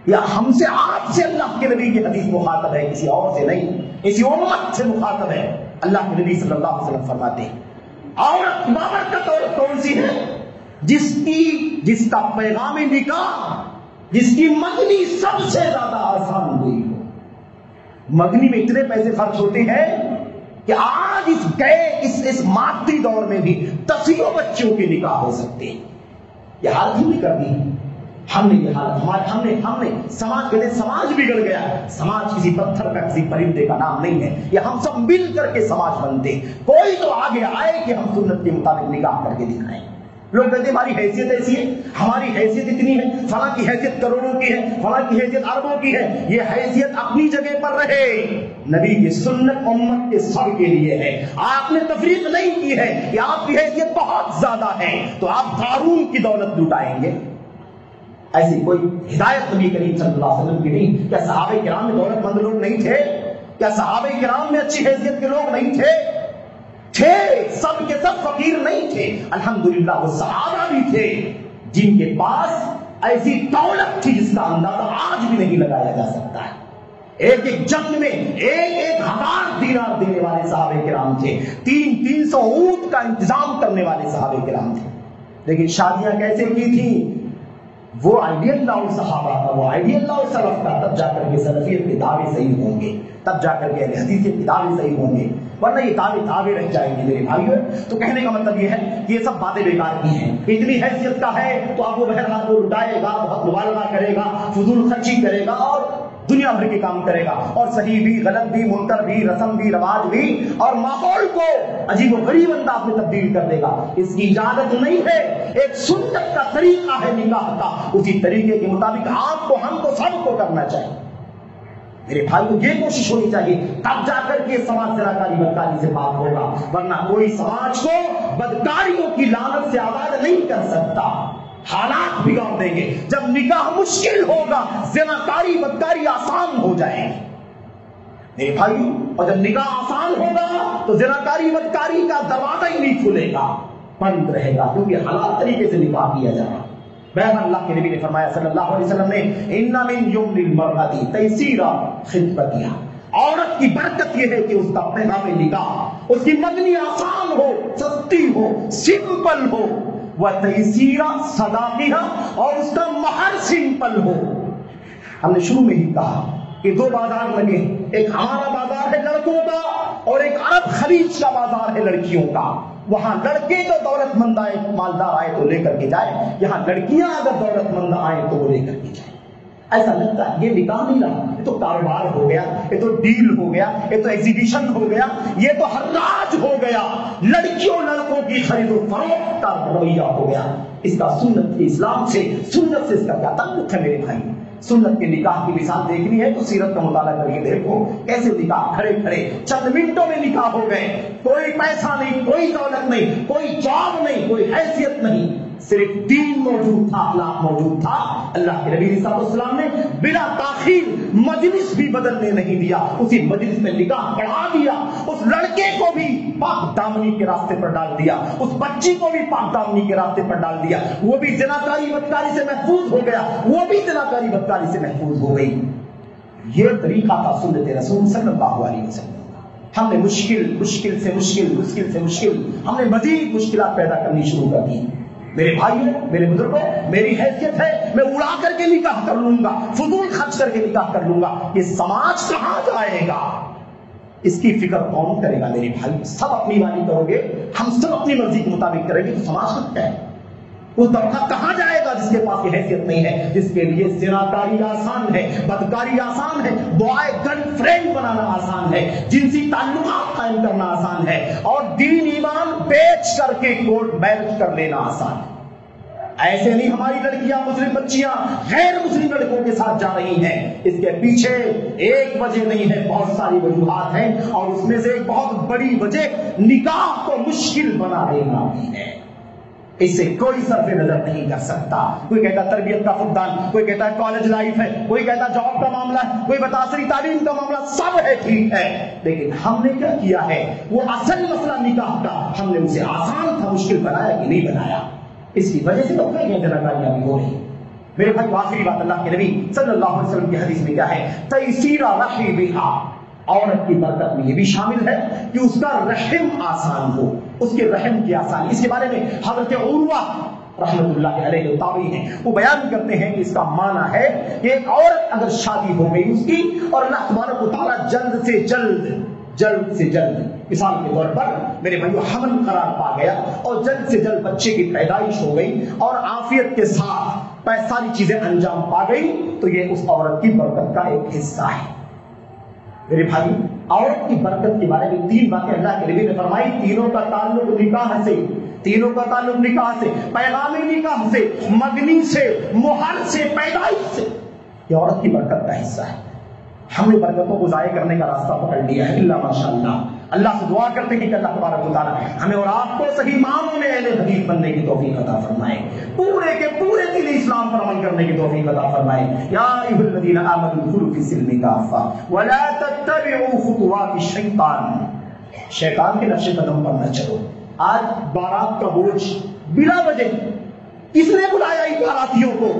یا ہم سے آپ سے اللہ کے نبی کی حدیث مخاطب ہے، کسی اور سے نہیں، اسی امت سے مخاطب ہے. اللہ کے نبی صلی اللہ علیہ وسلم فرماتے ہیں عورت بابرکت عورت کون سی ہے؟ جس کا پیغام نکاح، جس کی منگنی سب سے زیادہ آسان ہوئی ہو. منگنی میں اتنے پیسے خرچ ہوتے ہیں کہ آج اس مادی دور میں بھی دسیوں بچوں کے نکاح ہو سکتے ہیں. یہ حالت ہم نے کر دی، ہم نے یہ حالت ہم نے سماج بگڑ گیا ہے. سماج کسی پتھر کا کسی پرندے کا نام نہیں ہے، یہ ہم سب مل کر کے سماج بنتے. کوئی تو آگے آئے کہ ہم سنت کے مطابق نکاح کر کے دکھائیں. لوگ کہتے ہیں ہماری حیثیت ایسی ہے، ہماری حیثیت اتنی ہے، فلاں کی حیثیت کروڑوں کی ہے، فلاں کی حیثیت اربوں کی ہے. یہ حیثیت اپنی جگہ پر رہے، نبی کی سنت امت کے سب کے لیے ہے. آپ نے تفریق نہیں کی ہے کہ آپ کی حیثیت بہت زیادہ ہے تو آپ قارون کی دولت لٹائیں گے. ایسی کوئی ہدایت نبی کریم صلی اللہ علیہ وسلم کی نہیں. کیا صحابہ کرام میں دولت مند لوگ نہیں تھے؟ کیا صحابہ کرام میں اچھی حیثیت کے لوگ نہیں تھے؟ سب کے سب فقیر نہیں تھے. الحمدللہ وہ صحابہ بھی تھے جن کے پاس ایسی دولت تھی جس کا اندازہ آج بھی نہیں لگایا جا سکتا ہے. ایک جنگ میں 1,000 دینار دینے والے صحابہ کرام تھے، 300 اونٹ کا انتظام کرنے والے صحابہ کرام تھے. لیکن شادیاں کیسے کی تھی؟ وہ آئیڈیل لاؤ صحابہ کا، وہ آئیڈیل لاؤ سلف کا. تب جا کر کے سلفیت کے دعوے صحیح ہوں گے، تب جا کر کے حدیثیت کے دعوے صحیح ہوں گے، ورنہ یہ دعوے رہ جائیں گے میرے بھائیو. تو کہنے کا مطلب یہ ہے کہ یہ سب باتیں بیکار کی ہیں. اتنی حیثیت کا ہے تو اب وہ بہرحال کو لٹائے گا، بہت مبالغہ کرے گا، فضول خرچی کرے گا اور دنیا بھر کے کام کرے گا، اور صحیح بھی غلط بھی منکر بھی رسم بھی رواج بھی اور ماحول کو عجیب و غریب انداز میں تبدیل کر دے گا. اس کی اجازت نہیں ہے. ایک سنت کا طریقہ ہے نکاح کا، اسی طریقے کے مطابق آپ کو، ہم کو، سب کو کرنا چاہیے. میرے بھائی کو یہ کوشش ہونی چاہیے، تب جا کر کے سماج زراکاری بدکاری سے پاک ہوگا، ورنہ کوئی سماج کو بدکاریوں کی لعنت سے آزاد نہیں کر سکتا. حالات بگاڑ دیں گے. جب نکاح مشکل ہوگا زناکاری بدکاری آسان ہو جائے گی میرے بھائی. اور جب نکاح آسان ہوگا تو زناکاری بدکاری کا دروازہ ہی نہیں کھلے گا، بند رہے گا، کیونکہ حلال طریقے سے نکاح کیا جائے گا. بہرحال اللہ کے نبی نے فرمایا صلی اللہ علیہ وسلم نے ان من یمن المرأة تیسیر خطبتها، عورت کی برکت یہ ہے کہ اس کا پیغام نکاح، اس کی منگنی آسان ہو، سستی ہو، سمپل ہو، وتیسیر صداقها، اور اس کا مہر سمپل ہو. ہم نے شروع میں ہی کہا کہ دو بازار لگے، ایک ہمارا بازار ہے لڑکوں کا اور ایک عرب خلیج کا بازار ہے لڑکیوں کا. وہاں لڑکے تو دولت مند آئے، مالدار آئے تو لے کر کے جائے، یہاں لڑکیاں اگر دولت مند آئے تو وہ لے کر کے جائے. ایسا لگتا ہے یہ نکاح نہیں رہا، یہ تو کاروبار ہو گیا، یہ تو ڈیل ہو گیا، یہ تو ایگزیبیشن ہو گیا، یہ تو حراج ہو گیا، لڑکیوں لڑکوں کی خرید و فروخت کا رویہ ہو گیا. اس کا سنت کے اسلام سے، سنت سے اس کا کیا تعلق ہے میرے بھائی؟ سنت کے نکاح کی مثال دیکھنی ہے تو سیرت کا مطالعہ کر کے دیکھو کیسے نکاح کھڑے کھڑے چند منٹوں میں نکاح ہو گئے. کوئی پیسہ نہیں، کوئی دولت نہیں، کوئی جاب نہیں، کوئی حیثیت نہیں، صرف دین موجود تھا، اخلاق موجود تھا. اللہ کے نبی صلی اللہ علیہ وسلم نے بلا تاخیر مجلس بھی بدلنے نہیں دیا، اسی مجلس میں نکاح پڑھا دیا. اس لڑکے کو بھی پاک دامنی کے راستے پر ڈال دیا، اس بچی کو بھی پاک دامنی کے راستے پر ڈال دیا. وہ بھی زناکاری بدکاری سے محفوظ ہو گیا، وہ بھی زناکاری بدکاری سے محفوظ ہو گئی. یہ طریقہ تھا سنت رسول صلی اللہ علیہ وسلم. ہم نے مشکل سے ہم نے مزید مشکلات پیدا کرنی شروع کر دی. میرے بھائیوں، میرے بزرگوں، میری حیثیت ہے میں اڑا کر کے نکاح کر لوں گا، فضول خرچ کر کے نکاح کر لوں گا. یہ سماج کہاں جائے گا؟ اس کی فکر کون کرے گا میرے بھائی؟ سب اپنی مانی کرو گے، ہم سب اپنی مرضی کے مطابق کریں گے تو سماج کا کیا ہے؟ وہ طبقہ کہاں جائے گا جس کے پاس یہ حیثیت نہیں ہے، جس کے لیے زناکاری آسان ہے، بدکاری آسان ہے، بوائے گرل فرینڈ بنانا آسان ہے، جنسی تعلقات قائم کرنا آسان ہے، اور دین ایمان بیچ کر کے کورٹ میرج کر لینا آسان ہے. ایسے نہیں ہماری لڑکیاں، مسلم بچیاں غیر مسلم لڑکوں کے ساتھ جا رہی ہیں. اس کے پیچھے ایک وجہ نہیں ہے، بہت ساری وجوہات ہیں، اور اس میں سے ایک بہت بڑی وجہ نکاح کو مشکل بنا دینا بھی ہے. اس سے کوئی صرف نظر نہیں کر سکتا. کوئی کہتا تربیت کا فقدان، کوئی کہتا ہے کالج لائف ہے، کوئی کہتا ہے جاب کا معاملہ ہے، کوئی بتا عصری تعلیم کا معاملہ، سب ہے ٹھیک ہے، لیکن ہم نے کیا کیا ہے؟ وہ اصل مسئلہ نکاح کا ہم نے اسے آسان تھا مشکل بنایا کہ نہیں بنایا. اس کی وجہ سے تو کئی جناکاریاں بھی ہو رہی. میرے بھائی آخری بات، اللہ کے نبی صلی اللہ علیہ وسلم کی حدیث میں کیا ہے؟ تیسیر رحمھا، عورت کی برکت میں یہ بھی شامل ہے کہ اس کا رحم آسان ہو، اس کے رحم کی آسانی. اس کے بارے میں حضرت عروہ رحمۃ اللہ علیہ جو تابعی ہیں وہ بیان کرتے ہیں کہ اس کا معنی ہے کہ ایک عورت اگر شادی ہو گئی اس کی اور اللہ تبارک و تعالیٰ جلد سے جلد مثال کے طور پر میرے بھائیو حمل قرار پا گیا اور جلد سے جلد بچے کی پیدائش ہو گئی اور عافیت کے ساتھ ساری چیزیں انجام پا گئی تو یہ اس عورت کی برکت کا ایک حصہ ہے. میرے بھائی عورت کی برکت کے بارے میں 3 باتیں اللہ کے نبی نے فرمائی. تینوں کا تعلق نکاح سے، پیغامی نکاح سے، مدنی سے، مہر سے، پیدائش سے. یہ عورت کی برکت کا حصہ ہے. ہم نے برکتوں کو ضائع کرنے کا راستہ پکڑ لیا ہے. اللہ ماشاءاللہ. اللہ سے دعا کرتے ہیں کہ اللہ تبارک و تعالیٰ ہمیں اور آپ کو صحیح معنوں میں اہل حدیث بننے کی توفیق عطا فرمائے، پورے کے پورے دین اسلام پر عمل کرنے کی توفیق عطا فرمائے. یا ایھا الذین آمنوا ادخلوا فی السلم کافہ ولا تتبعوا خطوات الشیطان. شیطان کے نقش قدم پر نہ چلو. آج بارات کا بوجھ بلا وجہ کس نے بلایا ان باراتیوں کو؟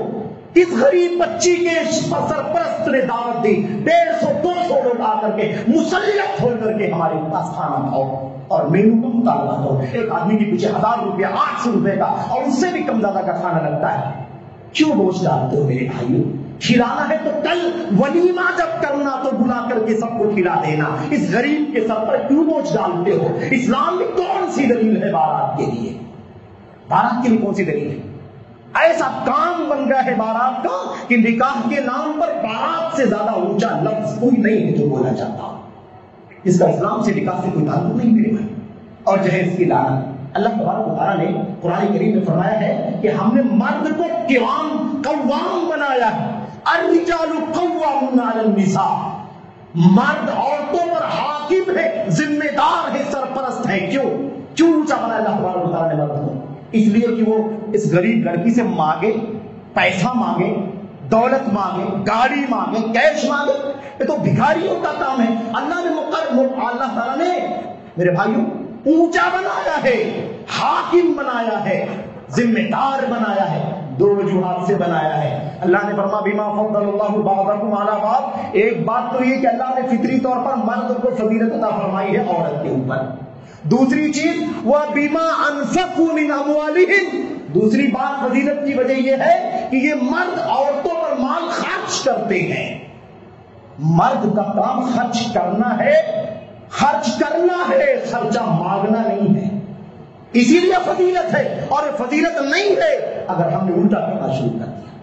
اس غریب بچی کے سرپرست نے دعوت دی. 150-200 لوگ آ کر کے مسلط ہو کر کے ہمارے پاس کھانا کھاؤ اور مینو کا مطالبہ کرو. ایک آدمی کے پیچھے 1000 روپیہ 800 روپے کا اور اس سے بھی کم زیادہ کا کھانا لگتا ہے. کیوں بوجھ ڈالتے ہو میرے بھائیو؟ کھلانا ہے تو کل ولیمہ جب کرنا تو بلا کر کے سب کو کھلا دینا. اس غریب کے سر پر کیوں بوجھ ڈالتے ہو؟ اسلام میں کون سی دلیل ہے بارات کے لیے؟ بارات کے لیے کون سی دلیل ہے؟ ایسا کام بن گیا ہے بارات کا کہ نکاح کے نام پر بارات سے زیادہ اونچا لفظ کوئی نہیں ہے جو بولا جاتا. اس کا اسلام سے نکاح سے کوئی تعلق نہیں میرے بھائی. اور جہیز کی لعنت. اللہ تبارک و تعالیٰ نے قرآن کریم میں فرمایا ہے کہ ہم نے مرد کو قوام بنایا ہے. الرجال قوامون علی النساء. مرد عورتوں پر حاکم ہے، ذمہ دار ہے، سرپرست ہے. کیوں اونچا بنایا اللہ تبارک و تعالیٰ نے مرد کو؟ اس لیے کہ وہ اس غریب لڑکی سے مانگے، پیسہ مانگے، دولت مانگے، گاڑی مانگے، کیش مانگے. یہ تو بھکاریوں کا کام ہے. اللہ نے اللہ تعالیٰ نے میرے بھائیوں اونچا بنایا ہے، حاکم بنایا ہے، ذمہ دار بنایا ہے. 2 وجوہات سے بنایا ہے. اللہ نے فرمایا بما فضل اللہ بعضکم علی بعض. ایک بات تو یہ کہ اللہ نے فطری طور پر مرد کو فضیلت عطا فرمائی ہے عورت کے اوپر. دوسری چیز وَبِمَا أَنفَقُوا مِنْ أَمْوَالِهِمْ. دوسری بات فضیلت کی وجہ یہ ہے کہ یہ مرد عورتوں پر مال خرچ کرتے ہیں. مرد کا کام خرچ کرنا ہے، خرچہ مانگنا نہیں ہے. اسی لیے فضیلت ہے. اور فضیلت نہیں ہے اگر ہم نے الٹا کرنا شروع کر دیا.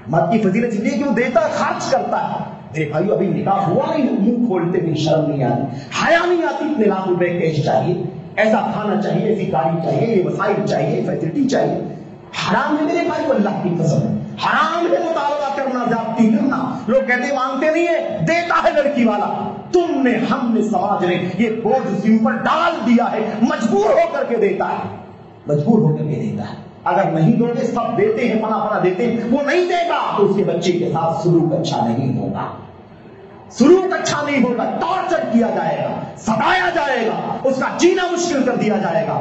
مرد کی فضیلت اس لیے کہ وہ دیتا ہے، خرچ کرتا ہے. میرے بھائیو ابھی نکاح ہوا نہیں، منہ کھولتے بھی شرم نہیں آتی، حیا نہیں آتی. اتنے لاکھ روپے کیش چاہیے، ایسا کھانا چاہیے، ایسی گاڑی چاہیے، یہ وسائل چاہیے، فیسلٹی چاہیے. حرام ہے میرے بھائی، اللہ کی قسم حرام ہے مطالبہ کرنا، زیادتی کرنا. لوگ کہتے مانگتے نہیں ہے، دیتا ہے لڑکی والا. تم نے، ہم نے، سماج نے یہ بوجھ اس کے اوپر ڈال دیا ہے. مجبور ہو کر کے دیتا ہے، مجبور ہو کر کے دیتا ہے. اگر نہیں دو گے، سب دیتے ہیں، پنا دیتے ہیں، وہ نہیں دے گا تو اس کے بچے کے ساتھ سلوک اچھا نہیں ہوگا. سلوک اچھا نہیں ہوگا، ٹارچر کیا جائے گا، ستایا جائے گا، اس کا جینا مشکل کر دیا جائے گا.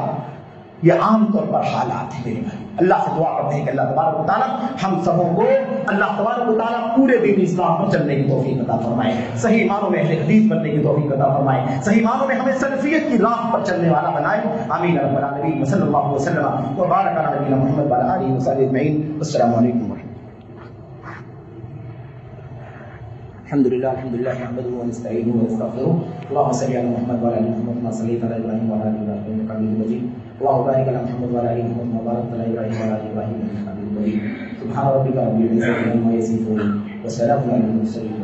یہ عام طور پر حالات ہیں میرے بھائی. اللہ سے دعا کرتے ہیں کہ اللہ تبارک و تعالیٰ ہم سبوں کو، اللہ تبارک و تعالیٰ پورے دین اسلام پر چلنے کی توفیق عطا فرمائے، صحیح معنوں میں اہل حدیث بننے کی توفیق عطا فرمائے، صحیح معنوں میں ہمیں سلفیت کی راہ پر چلنے والا بنائے. آمین رب العالمین. صلی اللہ وسلم وبارک علی نبینا محمد وعلی آلہ وصحبہ اجمعین. السلام علیکم ورحمۃ اللہ. الحمدللہ نحمده ونستعینه ونستغفره. اللهم صل علی محمد وعلی آل محمد كما صليت على ابراہیم وعلى آل ابراہیم انک حمید مجید. اللهم بارک علی محمد وعلى آل محمد كما باركت على ابراہیم وعلى آل ابراہیم انک حمید مجید. سبحان ربک رب العزة عما یصفون وسلام علی المرسلین.